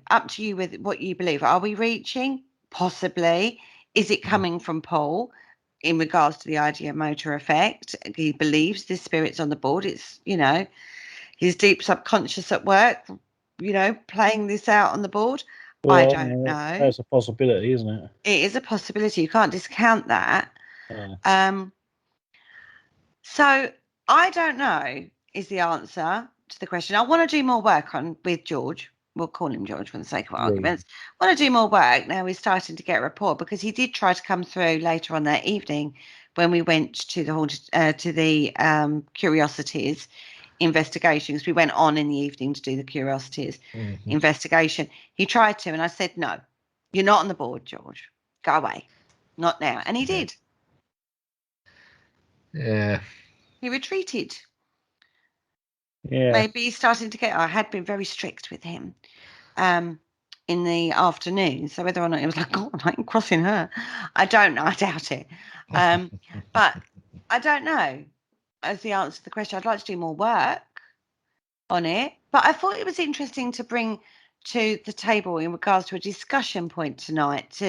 up to you with what you believe. Are we reaching? Possibly. Is it coming from Paul in regards to the idea motor effect? He believes this spirit's on the board. It's, his deep subconscious at work, playing this out on the board. Well, I don't know. That's a possibility, isn't it? It is a possibility. You can't discount that. Yeah. So I don't know is the answer to the question. I want to do more work with George. We'll call him George for the sake of arguments. I want to do more work. Now we're starting to get a rapport, because he did try to come through later on that evening when we went to the curiosities investigations. We went on in the evening to do the curiosities investigation. He tried to, and I said, no, you're not on the board, George. Go away. Not now. And he did. Yeah. He retreated. Yeah. Maybe he's starting to get. I had been very strict with him in the afternoon. So whether or not he was like, oh, I'm crossing her, I don't know. I doubt it. But I don't know as the answer to the question. I'd like to do more work on it. But I thought it was interesting to bring to the table in regards to a discussion point tonight.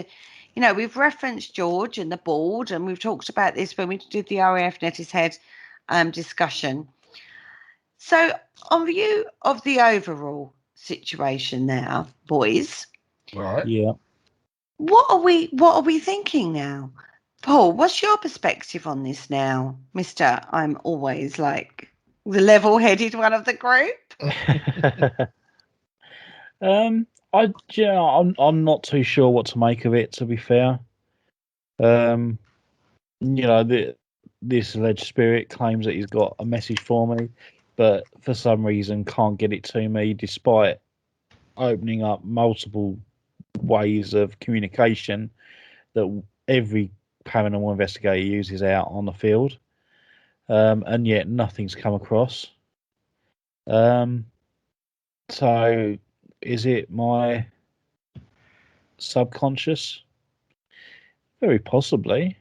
We've referenced George and the board, and we've talked about this when we did the RAF Netties Head discussion. So, on view of the overall situation now, boys, Right. Yeah. what are we thinking now? Paul, what's your perspective on this now, Mister? I'm always like the level-headed one of the group. I'm not too sure what to make of it, to be fair. This alleged spirit claims that he's got a message for me, but for some reason can't get it to me, despite opening up multiple ways of communication that every paranormal investigator uses out on the field, and yet nothing's come across. So is it my subconscious? Very possibly.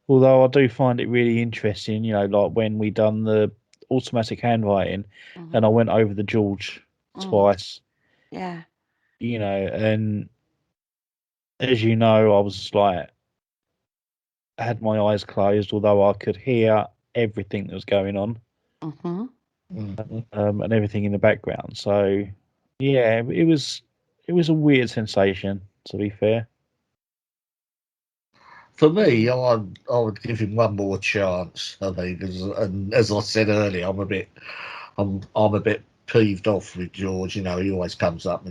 Although I do find it really interesting, like when we done the automatic handwriting and I went over the George twice. Yeah. And as you know, I was like, I had my eyes closed, although I could hear everything that was going on. And everything in the background. So yeah, it was a weird sensation, to be fair. For me, I would give him one more chance. I mean, and as I said earlier, I'm a bit peeved off with George. He always comes up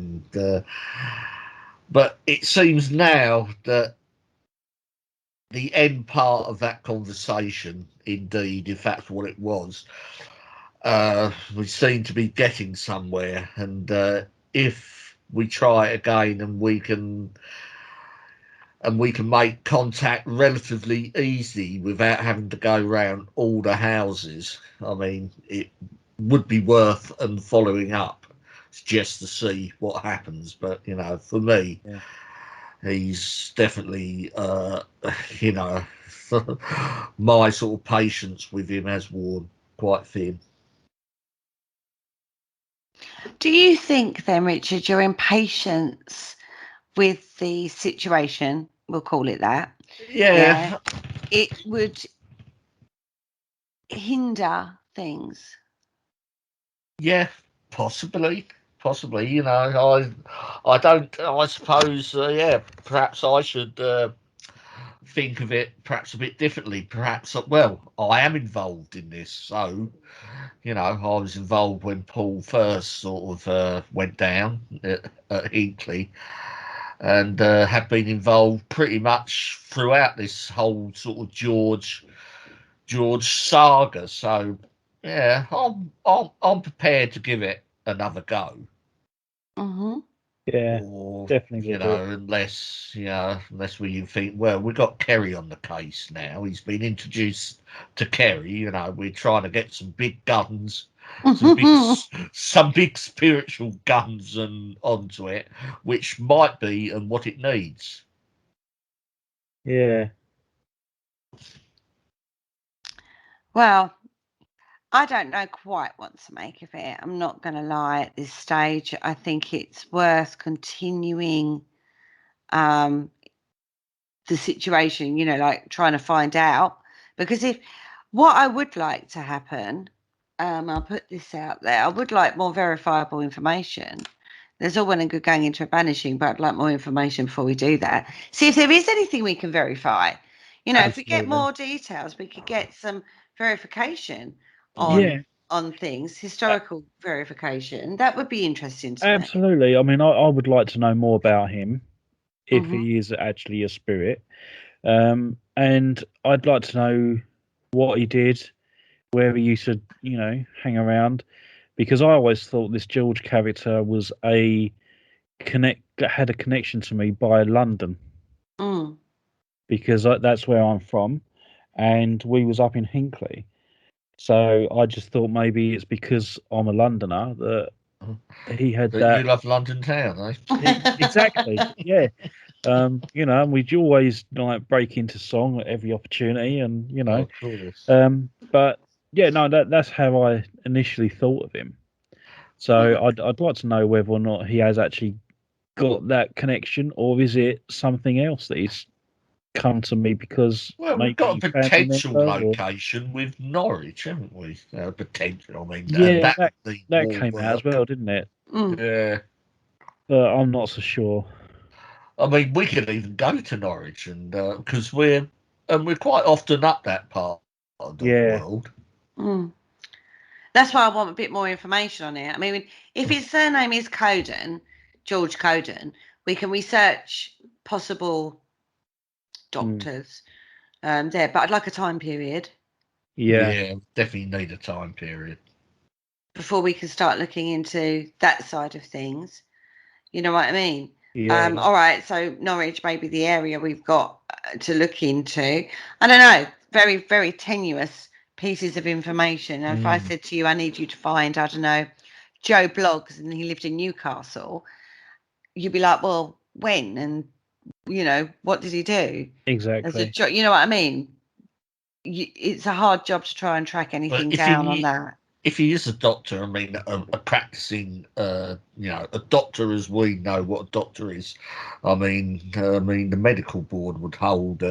but it seems now that the end part of that conversation, indeed, if that's what it was, we seem to be getting somewhere. And if we try it again and we can make contact relatively easy without having to go around all the houses, I mean, it would be worth and following up just to see what happens. But you know, for me, he's definitely you know, my sort of patience with him has worn quite thin. Do you think then, Richard, your impatience with the situation, we'll call it that, Yeah, it would hinder things? yeah, possibly. You know, I don't. I suppose, yeah. Perhaps I should think of it perhaps a bit differently. Perhaps, well, I am involved in this, so you know, I was involved when Paul first sort of went down at Hinkley, and have been involved pretty much throughout this whole sort of George saga. So yeah, I'm prepared to give it another go. Mm-hmm. Yeah, Or definitely you will do it. know, unless we think, well, we've got Kerry on the case now. He's been introduced to Kerry. You know, we're trying to get some big guns, some big spiritual guns and onto it, which might be and what it needs. Yeah. Well, I don't know quite what to make of it. I'm not going to lie at this stage. I think it's worth continuing the situation, you know, like trying to find out. Because if what I would like to happen, I'll put this out there, I would like more verifiable information. There's all well and good going into a banishing, but I'd like more information before we do that. See if there is anything we can verify. You know, if we get Absolutely. more details, we could get some verification Yeah, on things, historical verification. That would be interesting to me. absolutely. I mean, I would like to know more about him if Mhm. he is actually a spirit. And I'd like to know what he did, where he used to, you know, hang around, because I always thought this George character was had a connection to me by London, Mm. because that's where I'm from, and we was up in Hinkley. So I just thought maybe it's because I'm a Londoner that he had That you that. love London town, eh? Exactly, yeah. You know, and we'd always like break into song at every opportunity, and you Oh, know, of course. but yeah, no, that's how I initially thought of him. So I'd like to know whether or not he has actually got that connection, or is it something else that he's come to me because Well, we've got a maybe family potential member, or location with Norwich, haven't we? Potential, I mean, and yeah, that would be that more came out as work. well, didn't it? Mm. Yeah. But I'm not so sure. I mean, we could even go to Norwich, and because we're quite often up that part of the Yeah, world. Mm. That's why I want a bit more information on it. I mean, if his surname is Coden, George Coden, we can research possible mm, doctors there. But I'd like a time period yeah, Yeah, definitely need a time period. before we can start looking into that side of things. You know what I mean? yeah, All right, so Norwich may be the area we've got to look into. I don't know, very, very tenuous pieces of information. If I said to you, I need you to find, I don't know, Joe Bloggs and he lived in Newcastle, you'd be like, well, when? And, you know, what did he do? As a exactly. job, you know what I mean? It's a hard job to try and track But anything down on that. if he is a doctor, I mean, a practicing, you know, a doctor as we know what a doctor is. I mean, the medical board would hold.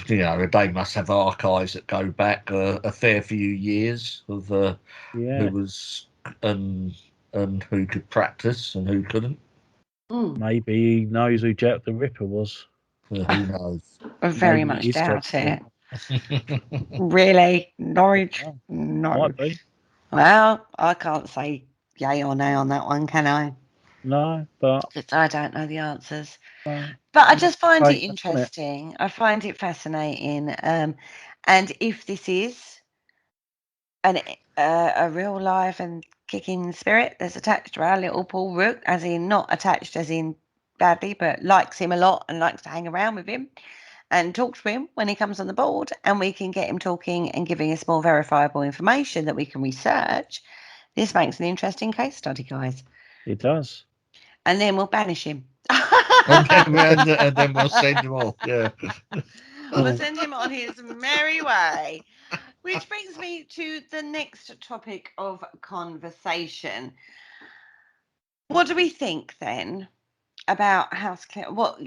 You know, they must have archives that go back a fair few years of who Yeah, was and who could practice and who couldn't. Mm. maybe he knows who Jack the Ripper was. Who knows? I very Maybe it much is Jack doubt the it. Ripper. Really? I don't Norwich? know. No. Might be. Well, I can't say yay or nay on that one, can I? No, but because I don't know the answers. uh, But I just find it great, isn't it? interesting. I find it fascinating. And if this is a real life and kicking spirit that's attached to our little Paul Rook, as in not attached as in badly, but likes him a lot and likes to hang around with him and talk to him when he comes on the board, and we can get him talking and giving us more verifiable information that we can research, this makes an interesting case study, guys. It does. And then we'll banish him. and then we'll send him off. Yeah. We'll send him on his merry way. Which brings me to the next topic of conversation. What do we think then about house clearance? Well,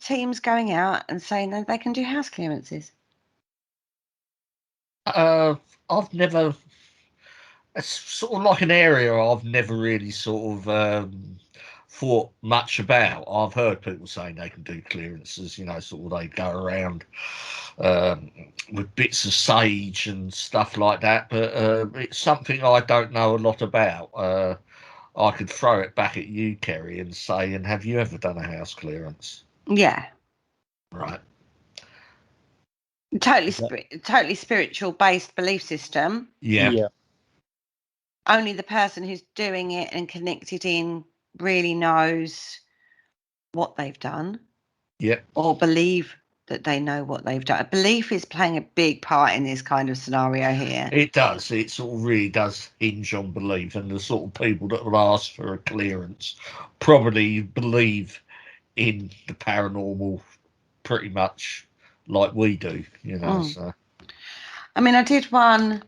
teams going out and saying that they can do house clearances. I've never. It's sort of like an area I've never really sort of thought much about. I've heard people saying they can do clearances, sort of they go around with bits of sage and stuff like that, but it's something I don't know a lot about. I could throw it back at you, Kerry, and say, and have you ever done a house clearance? Yeah. Right. Totally spiritual based belief system. Yeah. Only the person who's doing it and connected in really knows what they've done. Yep. Or believe that they know what they've done. Belief is playing a big part in this kind of scenario here. It does. It sort of really does hinge on belief, and the sort of people that will ask for a clearance probably believe in the paranormal pretty much like we do, So. I mean, I did one.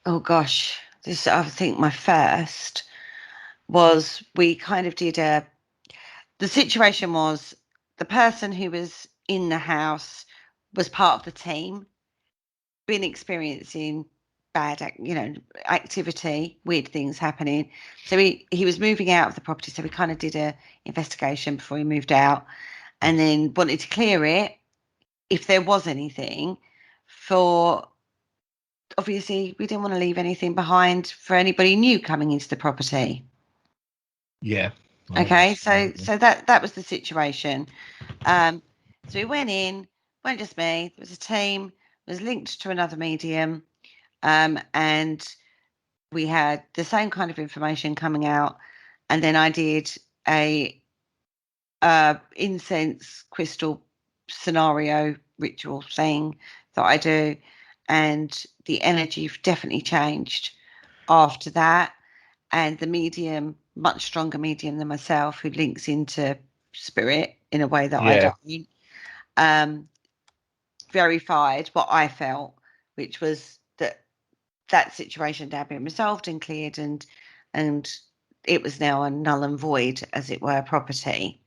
Oh gosh, this I think my first was we kind of did the situation was the person who was in the house was part of the team, been experiencing bad activity, weird things happening. So he was moving out of the property, so we kind of did a investigation before he moved out, and then wanted to clear it if there was anything. For obviously we didn't want to leave anything behind for anybody new coming into the property. Yeah. Okay, so that was the situation. So we went in, weren't just me, there was a team, was linked to another medium, and we had the same kind of information coming out. And then I did a incense crystal scenario ritual thing that I do, and the energy definitely changed after that. And the medium, much stronger medium than myself, who links into spirit in a way that I don't, verified what I felt, which was that situation had been resolved and cleared, and it was now a null and void, as it were, property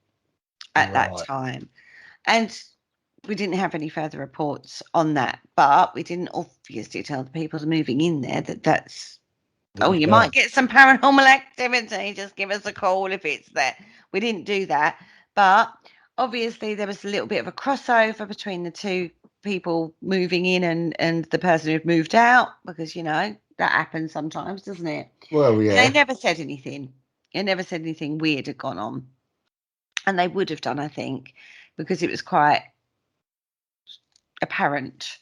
at that time. And we didn't have any further reports on that, but we didn't obviously tell the people moving in there that's you might get some paranormal activity, just give us a call if it's there. We didn't do that, but obviously there was a little bit of a crossover between the two people moving in and the person who'd moved out, because that happens sometimes, doesn't it? Well, yeah. They never said anything. They never said anything weird had gone on, and they would have done, I think, because it was quite apparent,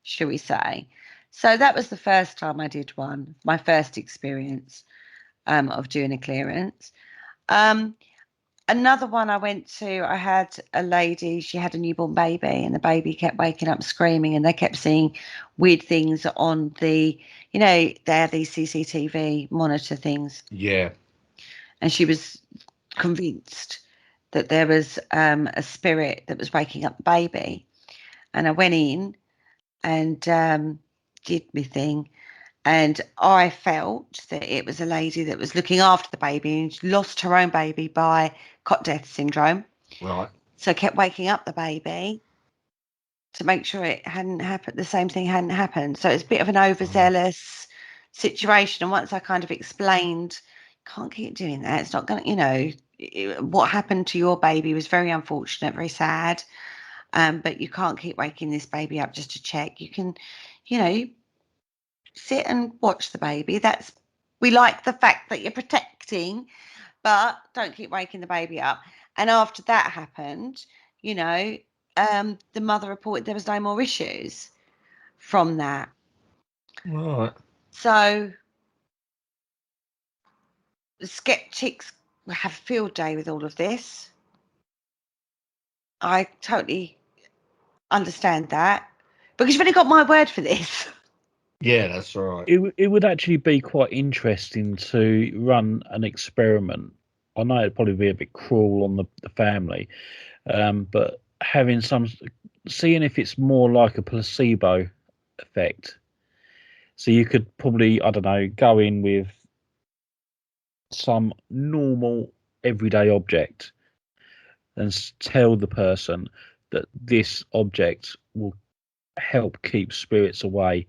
shall we say. So that was the first time I did one, my first experience of doing a clearance. Another one I went to, I had a lady, she had a newborn baby, and the baby kept waking up screaming, and they kept seeing weird things on the, they have these CCTV monitor things. Yeah. And she was convinced that there was a spirit that was waking up the baby. And I went in and did my thing. And I felt that it was a lady that was looking after the baby, and she lost her own baby by cot death syndrome. Right. So kept waking up the baby to make sure it hadn't happened, the same thing hadn't happened. So it's a bit of an overzealous situation. And once I kind of explained, can't keep doing that. It's not going to, what happened to your baby was very unfortunate, very sad. But you can't keep waking this baby up just to check. You can, sit and watch the baby. We like the fact that you're protecting, but don't keep waking the baby up. And after that happened, you know, the mother reported there was no more issues from that. Right. So the skeptics have a field day with all of this. I totally understand that, because you've only got my word for this. Yeah, that's right. It would actually be quite interesting to run an experiment. I know it'd probably be a bit cruel on the family, but having seeing if it's more like a placebo effect. So you could probably, I don't know, go in with some normal everyday object and tell the person that this object will help keep spirits away.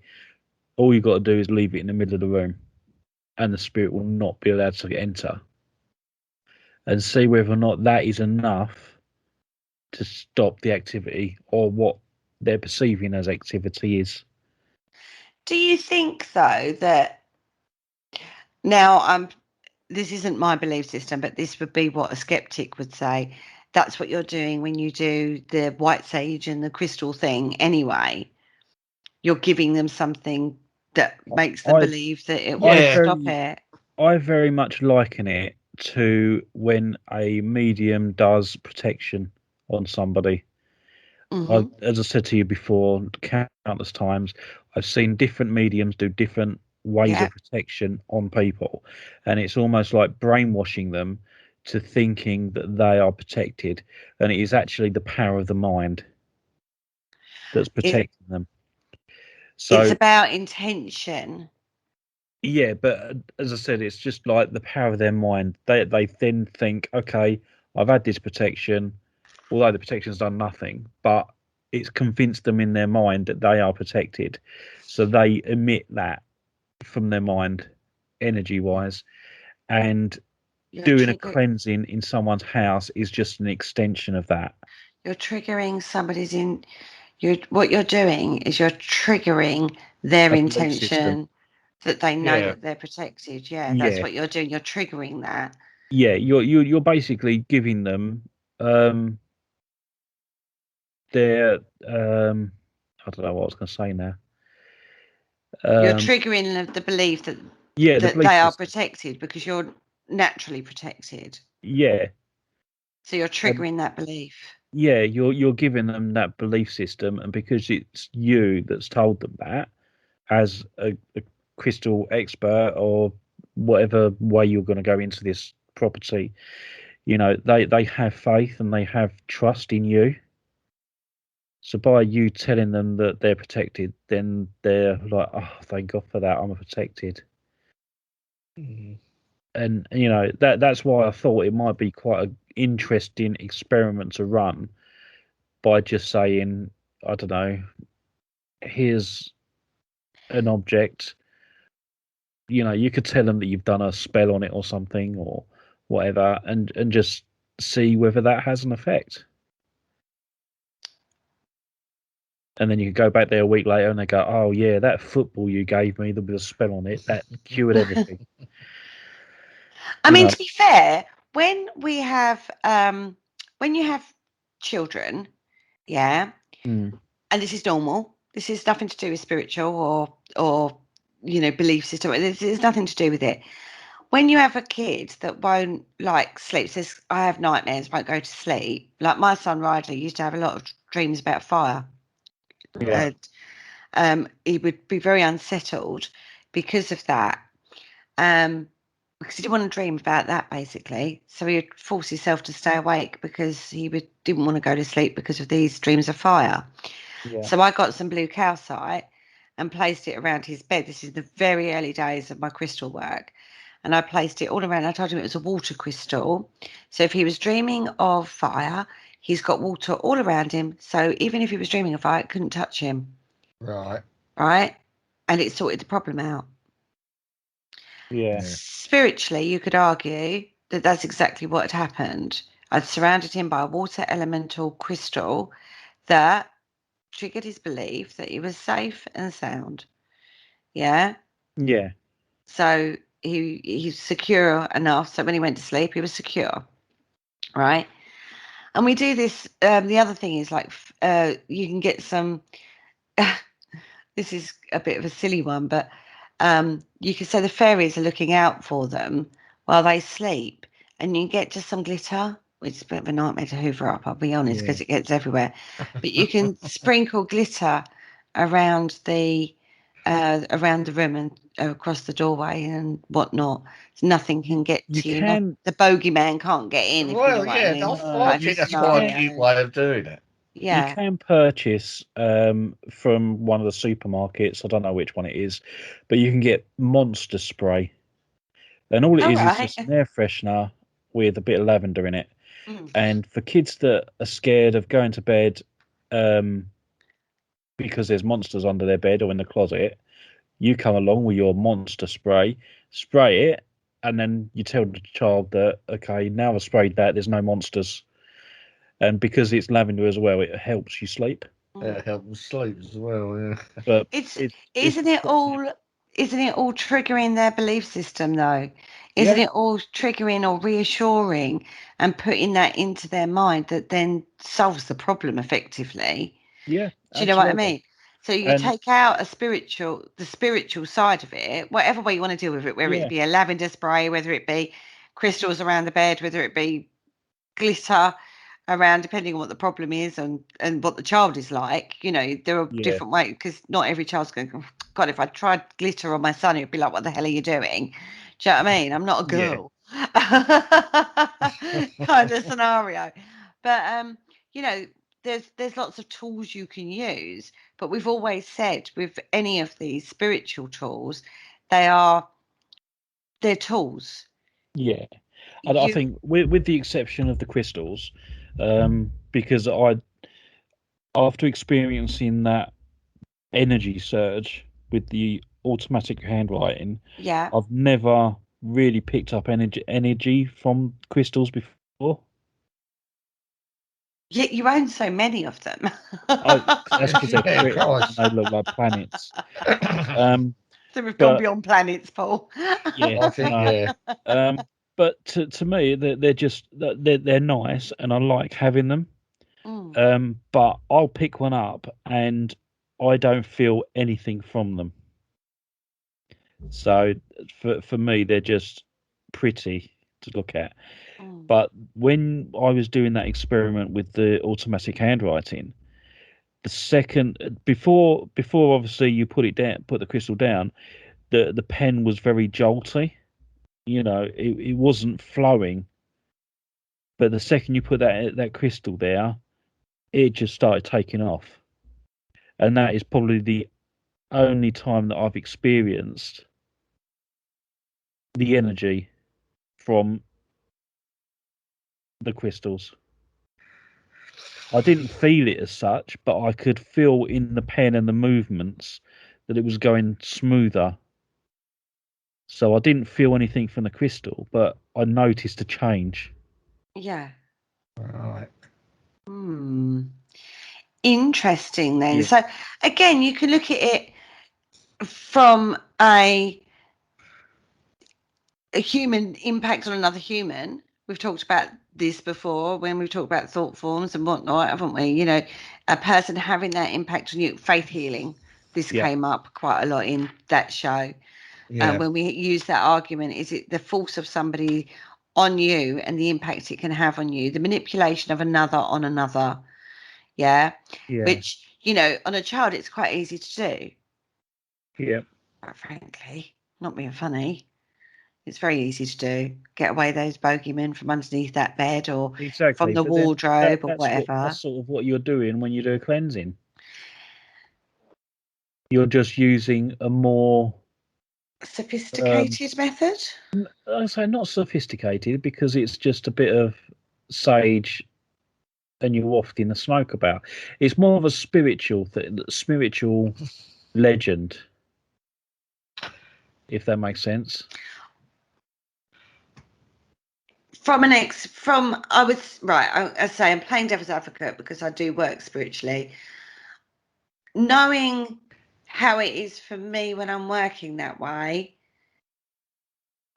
All you've got to do is leave it in the middle of the room, and the spirit will not be allowed to enter. And see whether or not that is enough to stop the activity, or what they're perceiving as activity is. Do you think, though, that now this isn't my belief system, but this would be what a skeptic would say. That's what you're doing when you do the white sage and the crystal thing anyway. You're giving them something that makes them I believe that it I will Yeah. stop very it. I very much liken it to when a medium does protection on somebody. Hmm. As I said to you before, countless times, I've seen different mediums do different ways Yeah. of protection on people, and it's almost like brainwashing them to thinking that they are protected, and it is actually the power of the mind that's It, protecting them. it's So about intention. yeah, but as I said, it's just like the power of their mind. They then think, okay, I've had this protection, although the protection's done nothing, but it's convinced them in their mind that they are protected. So they emit that from their mind, energy wise, and You're doing a trigger, cleansing in someone's house is just an extension of that. you're triggering somebody's in. What you're doing is you're triggering their A belief system. intention that they know Yeah. that they're protected. Yeah, that's Yeah, what you're doing. You're triggering that. yeah. You're basically giving them um their I don't know what I was going to say now. You're Um, triggering the belief yeah, the that belief they are system. protected because you're naturally protected. Yeah, So you're and triggering that belief. yeah, you're giving them that belief system, and because it's you that's told them that, as a crystal expert or whatever way you're going to go into this property, they have faith and they have trust in you. So by you telling them that they're protected, then they're like, oh, thank God for that, I'm protected. Mm. And that's why I thought it might be quite an interesting experiment to run, by just saying, I don't know, here's an object. You could tell them that you've done a spell on it or something or whatever, and just see whether that has an effect. And then you could go back there a week later and they go, oh yeah, that football you gave me, there was a spell on it that cured everything. I you mean, know to be fair, when you have children, yeah, mm, and this is normal. This is nothing to do with spiritual or belief system. There's nothing to do with it. When you have a kid that won't sleep, says I have nightmares, won't go to sleep. Like my son Riley used to have a lot of dreams about fire. yeah, He would be very unsettled because of that. Because he didn't want to dream about that, basically. So he would force himself to stay awake because didn't want to go to sleep because of these dreams of fire. yeah, So I got some blue calcite and placed it around his bed. This is the very early days of my crystal work. And I placed it all around. I told him it was a water crystal. So if he was dreaming of fire, he's got water all around him. So even if he was dreaming of fire, it couldn't touch him. Right. Right? And it sorted the problem out. yeah, Yeah. Spiritually, you could argue that that's exactly what had happened. I'd surrounded him by a water elemental crystal that triggered his belief that he was safe and sound. Yeah. yeah, So he's secure enough, so when he went to sleep, he was secure, right? And we do this. The other thing is like you can get some. This is a bit of a silly one, but you can say the fairies are looking out for them while they sleep, and you get just some glitter, which is a bit of a nightmare to hoover up, I'll be honest, because it gets everywhere. But you can sprinkle glitter around the room and across the doorway and whatnot. Nothing can get You to you. can, The bogeyman can't get in, if you know Well, what I yeah, mean. I Kind of think that's quite a scenario. cute way of doing it. you Yeah. can purchase from one of the supermarkets. I don't know which one it is, but you can get monster spray, and all it All is right. just an air freshener with a bit of lavender in it. Mm. And for kids that are scared of going to bed because there's monsters under their bed or in the closet, you come along with your monster spray it, and then you tell the child that, okay, now I've sprayed that, there's no monsters. And because it's lavender as well, it helps you sleep. It helps them sleep as well, yeah. But It's it's isn't it all triggering their belief system though? Isn't yeah, it all triggering or reassuring and putting that into their mind that then solves the problem effectively? yeah, Do you know what I absolutely. mean? So you And take out the spiritual side of it, whatever way you want to deal with it, whether yeah, it be a lavender spray, whether it be crystals around the bed, whether it be glitter around, depending on what the problem is and what the child is like. You know, there are yeah, different ways, because not every child's going, "Oh, God, if I tried glitter on my son, he'd be like, what the hell are you doing?" Do you know what I mean? I'm not a Yeah. girl. Kind of scenario. But you know, there's lots of tools you can use, but we've always said with any of these spiritual tools, they're tools. yeah. And I You think with the exception of the crystals, because after experiencing that energy surge with the automatic handwriting, Yeah. I've never really picked up energy from crystals before. Yet you own so many of them. That's because they're Yeah, pretty and Christ. they look like planets. I Um, So we've gone but beyond planets, Paul. yeah, think, no. yeah. But to me, they're just they're nice, and I like having them. Mm, But I'll pick one up, and I don't feel anything from them. So for me, they're just pretty to look at. mm. But when I was doing that experiment with the automatic handwriting, the second before obviously you put it down, put the crystal down, the pen was very jolty. You know, it wasn't flowing. But the second you put that crystal there, it just started taking off. And that is probably the only time that I've experienced the energy from the crystals. I didn't feel it as such, but I could feel in the pen and the movements that it was going smoother. So I didn't feel anything from the crystal, but I noticed a change. Yeah. Right. Hmm. Interesting then. Yeah, So again, you can look at it from a human impact on another human. We've talked about this before when we've talked about thought forms and whatnot, haven't we? You know, a person having that impact on you, faith healing. This yeah, came up quite a lot in that show. Yeah. When we use that argument, is it the force of somebody on you and the impact it can have on you, the manipulation of another on another? Yeah. yeah, Which, you know, on a child, it's quite easy to do, yeah. quite frankly. Not being funny. It's very easy to do. Get away those bogeymen from underneath that bed or from Exactly. the But then wardrobe or that's whatever. sort of what you're doing when you do a cleansing. You're just using a more um, Sophisticated method. I say not sophisticated because it's just a bit of sage and you're wafting the smoke about. It's more of a spiritual legend, if that makes sense. I was right. I say I'm playing devil's advocate because I do work spiritually. Knowing how it is for me when I'm working that way,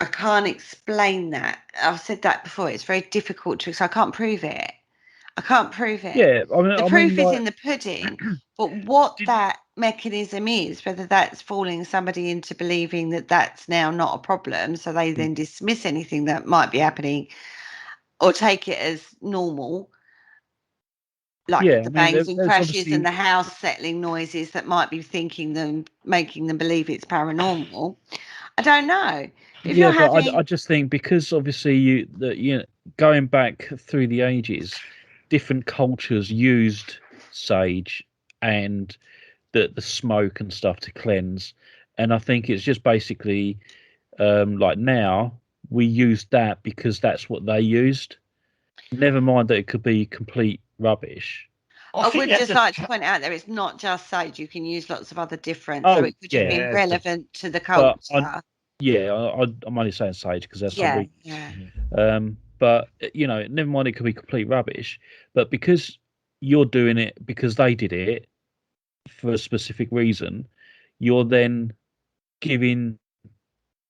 I can't explain that. I've said that before. It's very difficult to. So I can't prove it. I can't prove it. Yeah, The I mean, proof is like, in the pudding. But what did, that mechanism is, whether that's fooling somebody into believing that that's now not a problem, so they then dismiss anything that might be happening or take it as normal, like yeah, I the mean, bangs and there's crashes and obviously, the house settling noises that might be making them believe it's paranormal. I don't know. But if yeah, you're but having, I just think because obviously you know, going back through the ages, different cultures used sage and the smoke and stuff to cleanse, and I think it's just basically like now we use that because that's what they used. Never mind that it could be complete rubbish. I I think would you have just to. like to point out there, it's not just sage. You can use lots of other different, so Oh it could have yeah, been Yeah, relevant to the but culture. I'm only saying sage because that's what Yeah, we. yeah. But you know, never mind it could be complete rubbish, but because you're doing it because they did it for a specific reason, you're then giving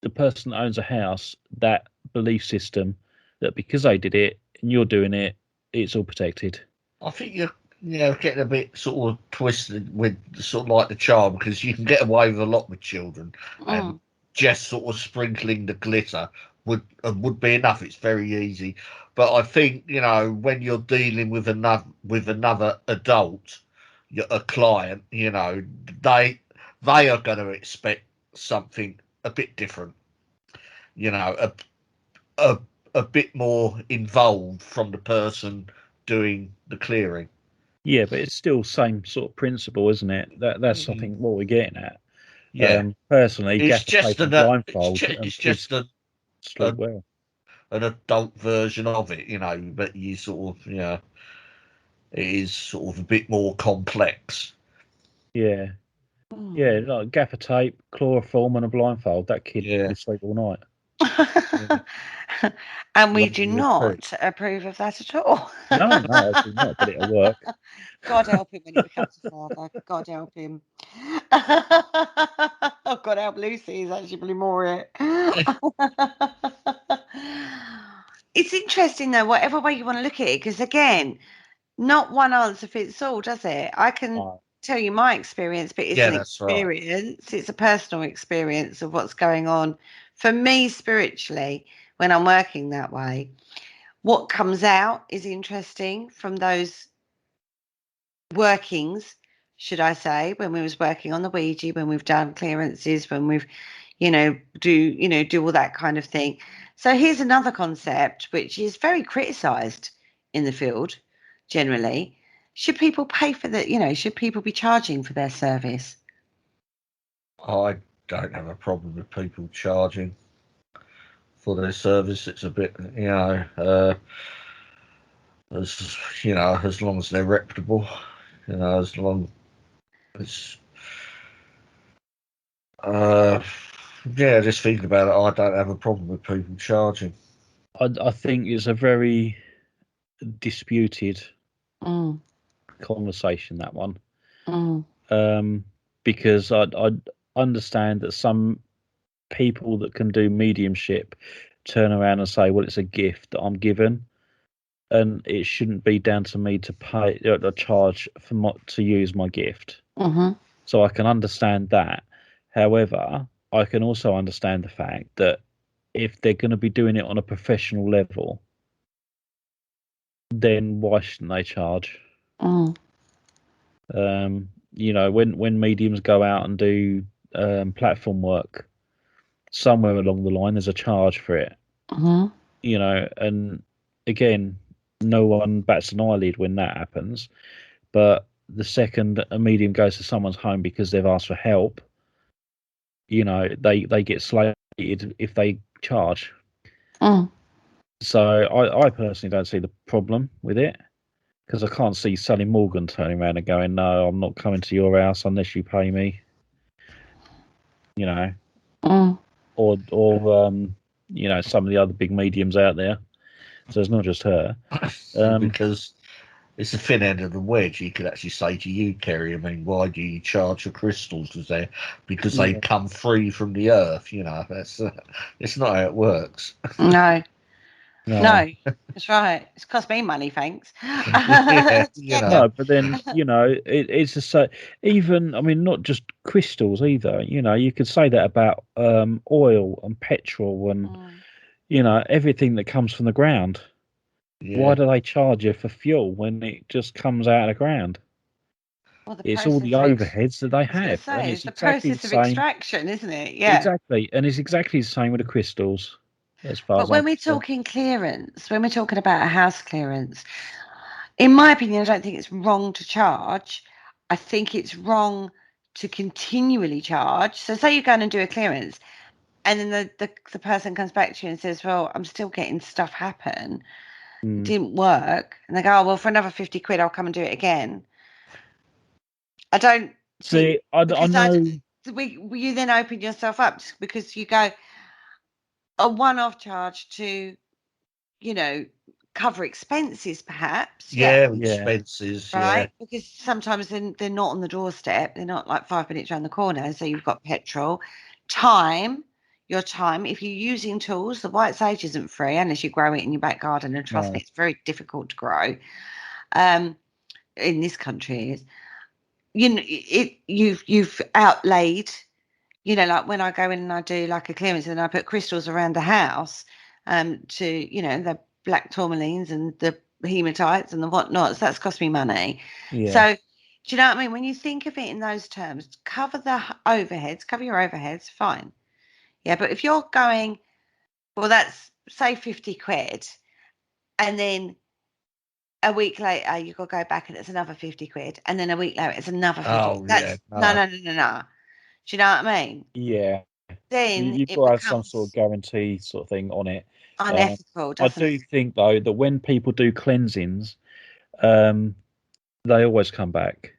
the person that owns a house that belief system that because they did it and you're doing it, it's all protected. I think you're, getting a bit sort of twisted with sort of like the charm because you can get away with a lot with children, and Mm. just sort of sprinkling the glitter would be enough. It's very easy, but I think when you're dealing with another adult, a client, they are going to expect something a bit different. You know, a a bit more involved from the person doing the clearing. Yeah, but it's still same sort of principle, isn't it? That's I think what we're getting at. Yeah, Personally, it's gaffer just tape and it's blindfold, just, and it's kids just sleep a well. an adult version of it, but you sort of, it is sort of a bit more complex. Yeah, yeah, Mm. like gaffer tape, chloroform, and a blindfold. That kid Yeah, will sleep all night. yeah. And we do Lovely recruit. not approve of that at all. No, no, obviously not, but it'll work. God help him when he becomes a father. God help him. Oh, God help Lucy is actually probably more it. It's interesting though, whatever way you want to look at it, because again, not one answer fits all, does it? I can Oh, tell you my experience, but it's Yeah, an that's right. experience. It's a personal experience of what's going on for me spiritually when I'm working that way. What comes out is interesting from those workings, should I say, when we was working on the Ouija, when we've done clearances, when we've, do all that kind of thing. So here's another concept which is very criticised in the field generally. Should people pay for should people be charging for their service? I don't have a problem with people charging for their service. It's a bit, as long as they're reputable, as long as, uh, yeah, just thinking about it, I don't have a problem with people charging. I think it's a very disputed Mm, conversation, that one, mm, because I understand that some people that can do mediumship turn around and say, "Well, it's a gift that I'm given, and it shouldn't be down to me to pay a charge for to use my gift." mm-hmm, So I can understand that. However, I can also understand the fact that if they're going to be doing it on a professional level, then why shouldn't they charge? mm, When mediums go out and do platform work, somewhere along the line there's a charge for it. mm-hmm. And again, no one bats an eyelid when that happens. But the second a medium goes to someone's home because they've asked for help, they get slated if they charge. Mm. So I personally don't see the problem with it because I can't see Sally Morgan turning around and going, "No, I'm not coming to your house unless you pay me." You know, Mm. or some of the other big mediums out there. So it's not just her. Um, Because it's the thin end of the wedge. You could actually say to you, Kerry, I mean, why do you charge for crystals? Because they Yeah. come free from the earth, that's it's not how it works. No, No. no, that's right. It's cost me money, thanks. Yeah, To get No, them. but then it's just so even I mean not just crystals either. You could say that about oil and petrol and Mm. everything that comes from the ground. Why yeah. do they charge you for fuel when it just comes out of the ground? Well, the It's all the process of overheads that they I was going to have, and say, it's it's the exactly the process of same. extraction, isn't it? Yeah. Exactly, and it's exactly the same with the crystals, as far But as I'm when we're concerned. talking clearance, when we're talking about a house clearance, in my opinion, I don't think it's wrong to charge. I think it's wrong to continually charge. So say you go and do a clearance and then the person comes back to you and says, well, I'm still getting stuff happen. It Mm. didn't work. And they go, oh, well, for another 50 quid, I'll come and do it again. I don't think, See, I because know. you then open yourself up because you go a one-off charge to, you know, cover expenses perhaps. Yeah. Yeah, Yeah, expenses, yeah. Right, because sometimes they're not on the doorstep. They're not like 5 minutes around the corner. So you've got petrol, time, your time. If you're using tools, the white sage isn't free unless you grow it in your back garden. And trust no, me, it's very difficult to grow. In this country, it is. You've outlaid. Like when I go in and I do like a clearance and I put crystals around the house, to the black tourmalines and the hematites and the whatnots. That's cost me money. yeah, So, do you know what I mean? When you think of it in those terms, cover the overheads, cover your overheads, fine. Yeah, but if you're going, well, that's say 50 quid, and then a week later you've got to go back and it's another 50 quid, and then a week later it's another 50. Oh, yeah, That's no, no. no, no, no, no. Do you know what I mean? yeah. Then You've it got to have some sort of becomes guarantee sort of thing on it. Uh, unethical, I doesn't do it? think though that when people do cleansings, um, they always come back.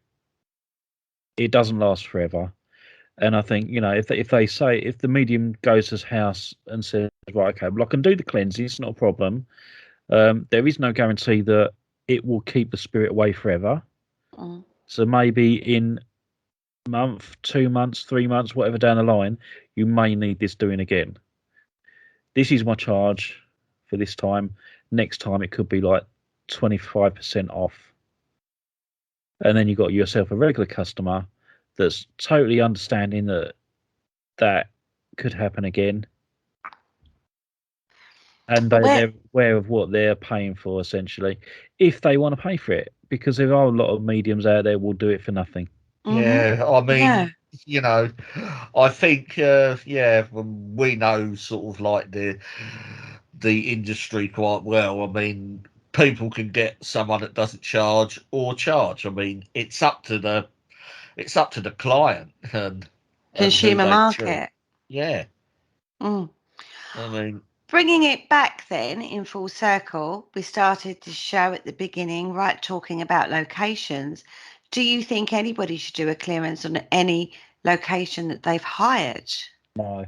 It doesn't last forever. And I think, if they say, if the medium goes to his house and says, right, okay, well, I can do the cleansing, it's not a problem. There is no guarantee that it will keep the spirit away forever. Mm. So maybe in a month, 2 months, 3 months, whatever down the line, you may need this doing again. This is my charge for this time. Next time it could be like 25% off. And then you've got yourself a regular customer that's totally understanding that that could happen again. And But where they're aware of what they're paying for, essentially, if they want to pay for it, because there are a lot of mediums out there will do it for nothing. hmm Yeah, I yeah. mean, I think, yeah, we know sort of like the industry quite well. I mean, people can get someone that doesn't charge or charge. I mean, it's up to the client and who Consumer they choose. market. Yeah, Mm. I mean, Bringing it back then in full circle, we started the show at the beginning, right, talking about locations. Do you think anybody should do a clearance on any location that they've hired? No,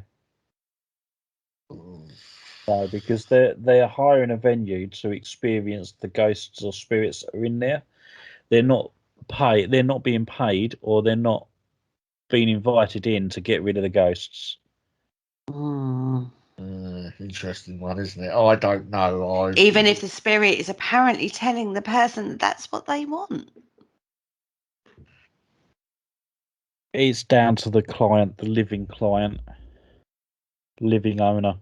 no, because they're hiring a venue to experience the ghosts or spirits that are in there. They're not they're not being paid, or they're not being invited in to get rid of the ghosts. Mm. interesting one, isn't it? I don't know. Even if the spirit is apparently telling the person that that's what they want. It's down to the client, the living owner.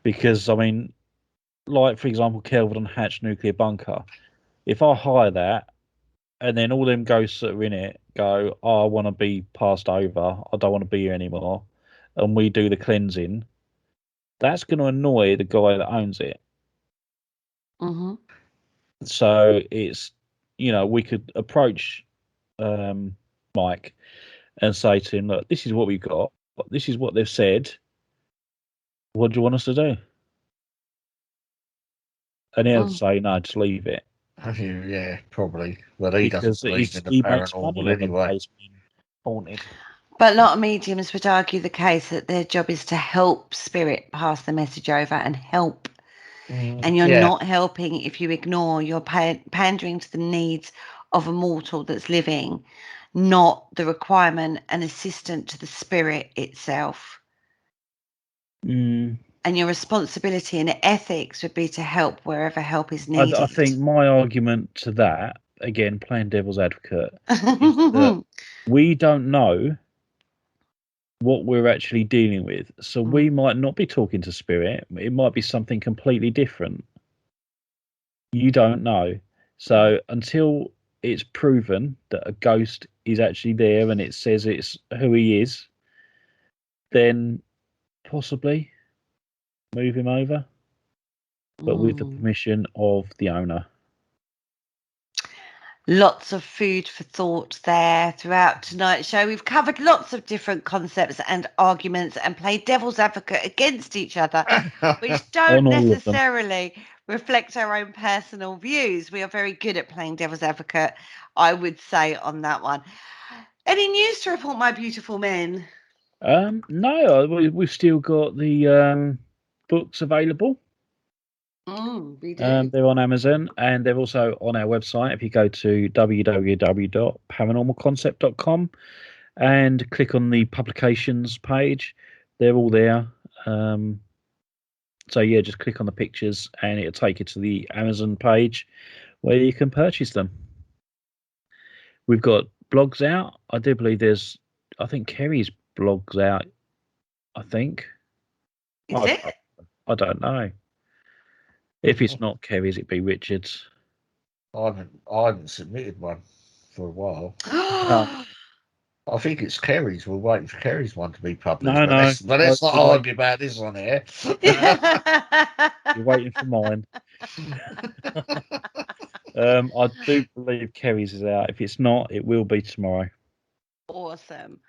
Because I mean, like for example, Kelvin and Hatch nuclear bunker. If I hire that, and then all them ghosts that are in it go, oh, I want to be passed over. I don't want to be here anymore, and we do the cleansing. That's going to annoy the guy that owns it. Mm-hmm. So it's, we could approach Mike and say to him, look, this is what we've got. This is what they've said. What do you want us to do? And he'll Mm. say, no, just leave it. yeah, probably. Well, he doesn't Because believe in the he makes money paranormal on the anyway. place being haunted. But a lot of mediums would argue the case that their job is to help spirit pass the message over and help and you're Yeah. not helping if you ignore. You're pandering to the needs of a mortal that's living, not the requirement and assistant to the spirit itself. Mm. And your responsibility and ethics would be to help wherever help is needed. I think my argument to that, again, playing devil's advocate, is that we don't know what we're actually dealing with. So we might not be talking to spirit. It might be something completely different. You don't know. So until it's proven that a ghost is actually there and it says it's who he is, then possibly move him over, but with the permission of the owner. Lots of food for thought there throughout tonight's show. We've covered lots of different concepts and arguments and played devil's advocate against each other, which don't necessarily reflect our own personal views. We are very good at playing devil's advocate, I would say, on that one. Any news to report, my beautiful men? No, we've still got the books available. We do. They're on Amazon and they're also on our website. If you go to www.paranormalconcept.com and click on the publications page, they're all there. So yeah, just click on the pictures and it'll take you to the Amazon page where you can purchase them. We've got blogs out. I do believe I think Kerry's blogs out. I think. Is it? I don't know. If it's not Kerry's, it'd be Richard's. I haven't submitted one for a while. I think it's Kerry's. We're waiting for Kerry's one to be published. No, but let's not argue about this one here. You're waiting for mine. I do believe Kerry's is out. If it's not, it will be tomorrow. Awesome.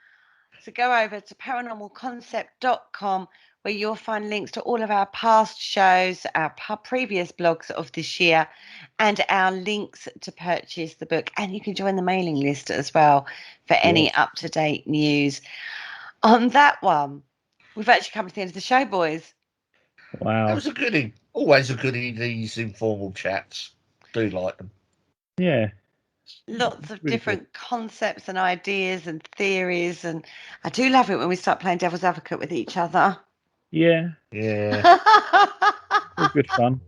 So go over to paranormalconcept.com where you'll find links to all of our past shows, our previous blogs of this year, and our links to purchase the book. And you can join the mailing list as well for any up-to-date news. On that one, we've actually come to the end of the show, boys. Wow. That was a goodie. Always a goodie, these informal chats. Do like them. Yeah. Lots of different concepts and ideas and theories, and I do love it when we start playing devil's advocate with each other. Yeah. Good fun.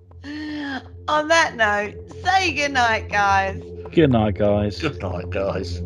On that note, say good night, guys. Good night, guys. Good night, guys.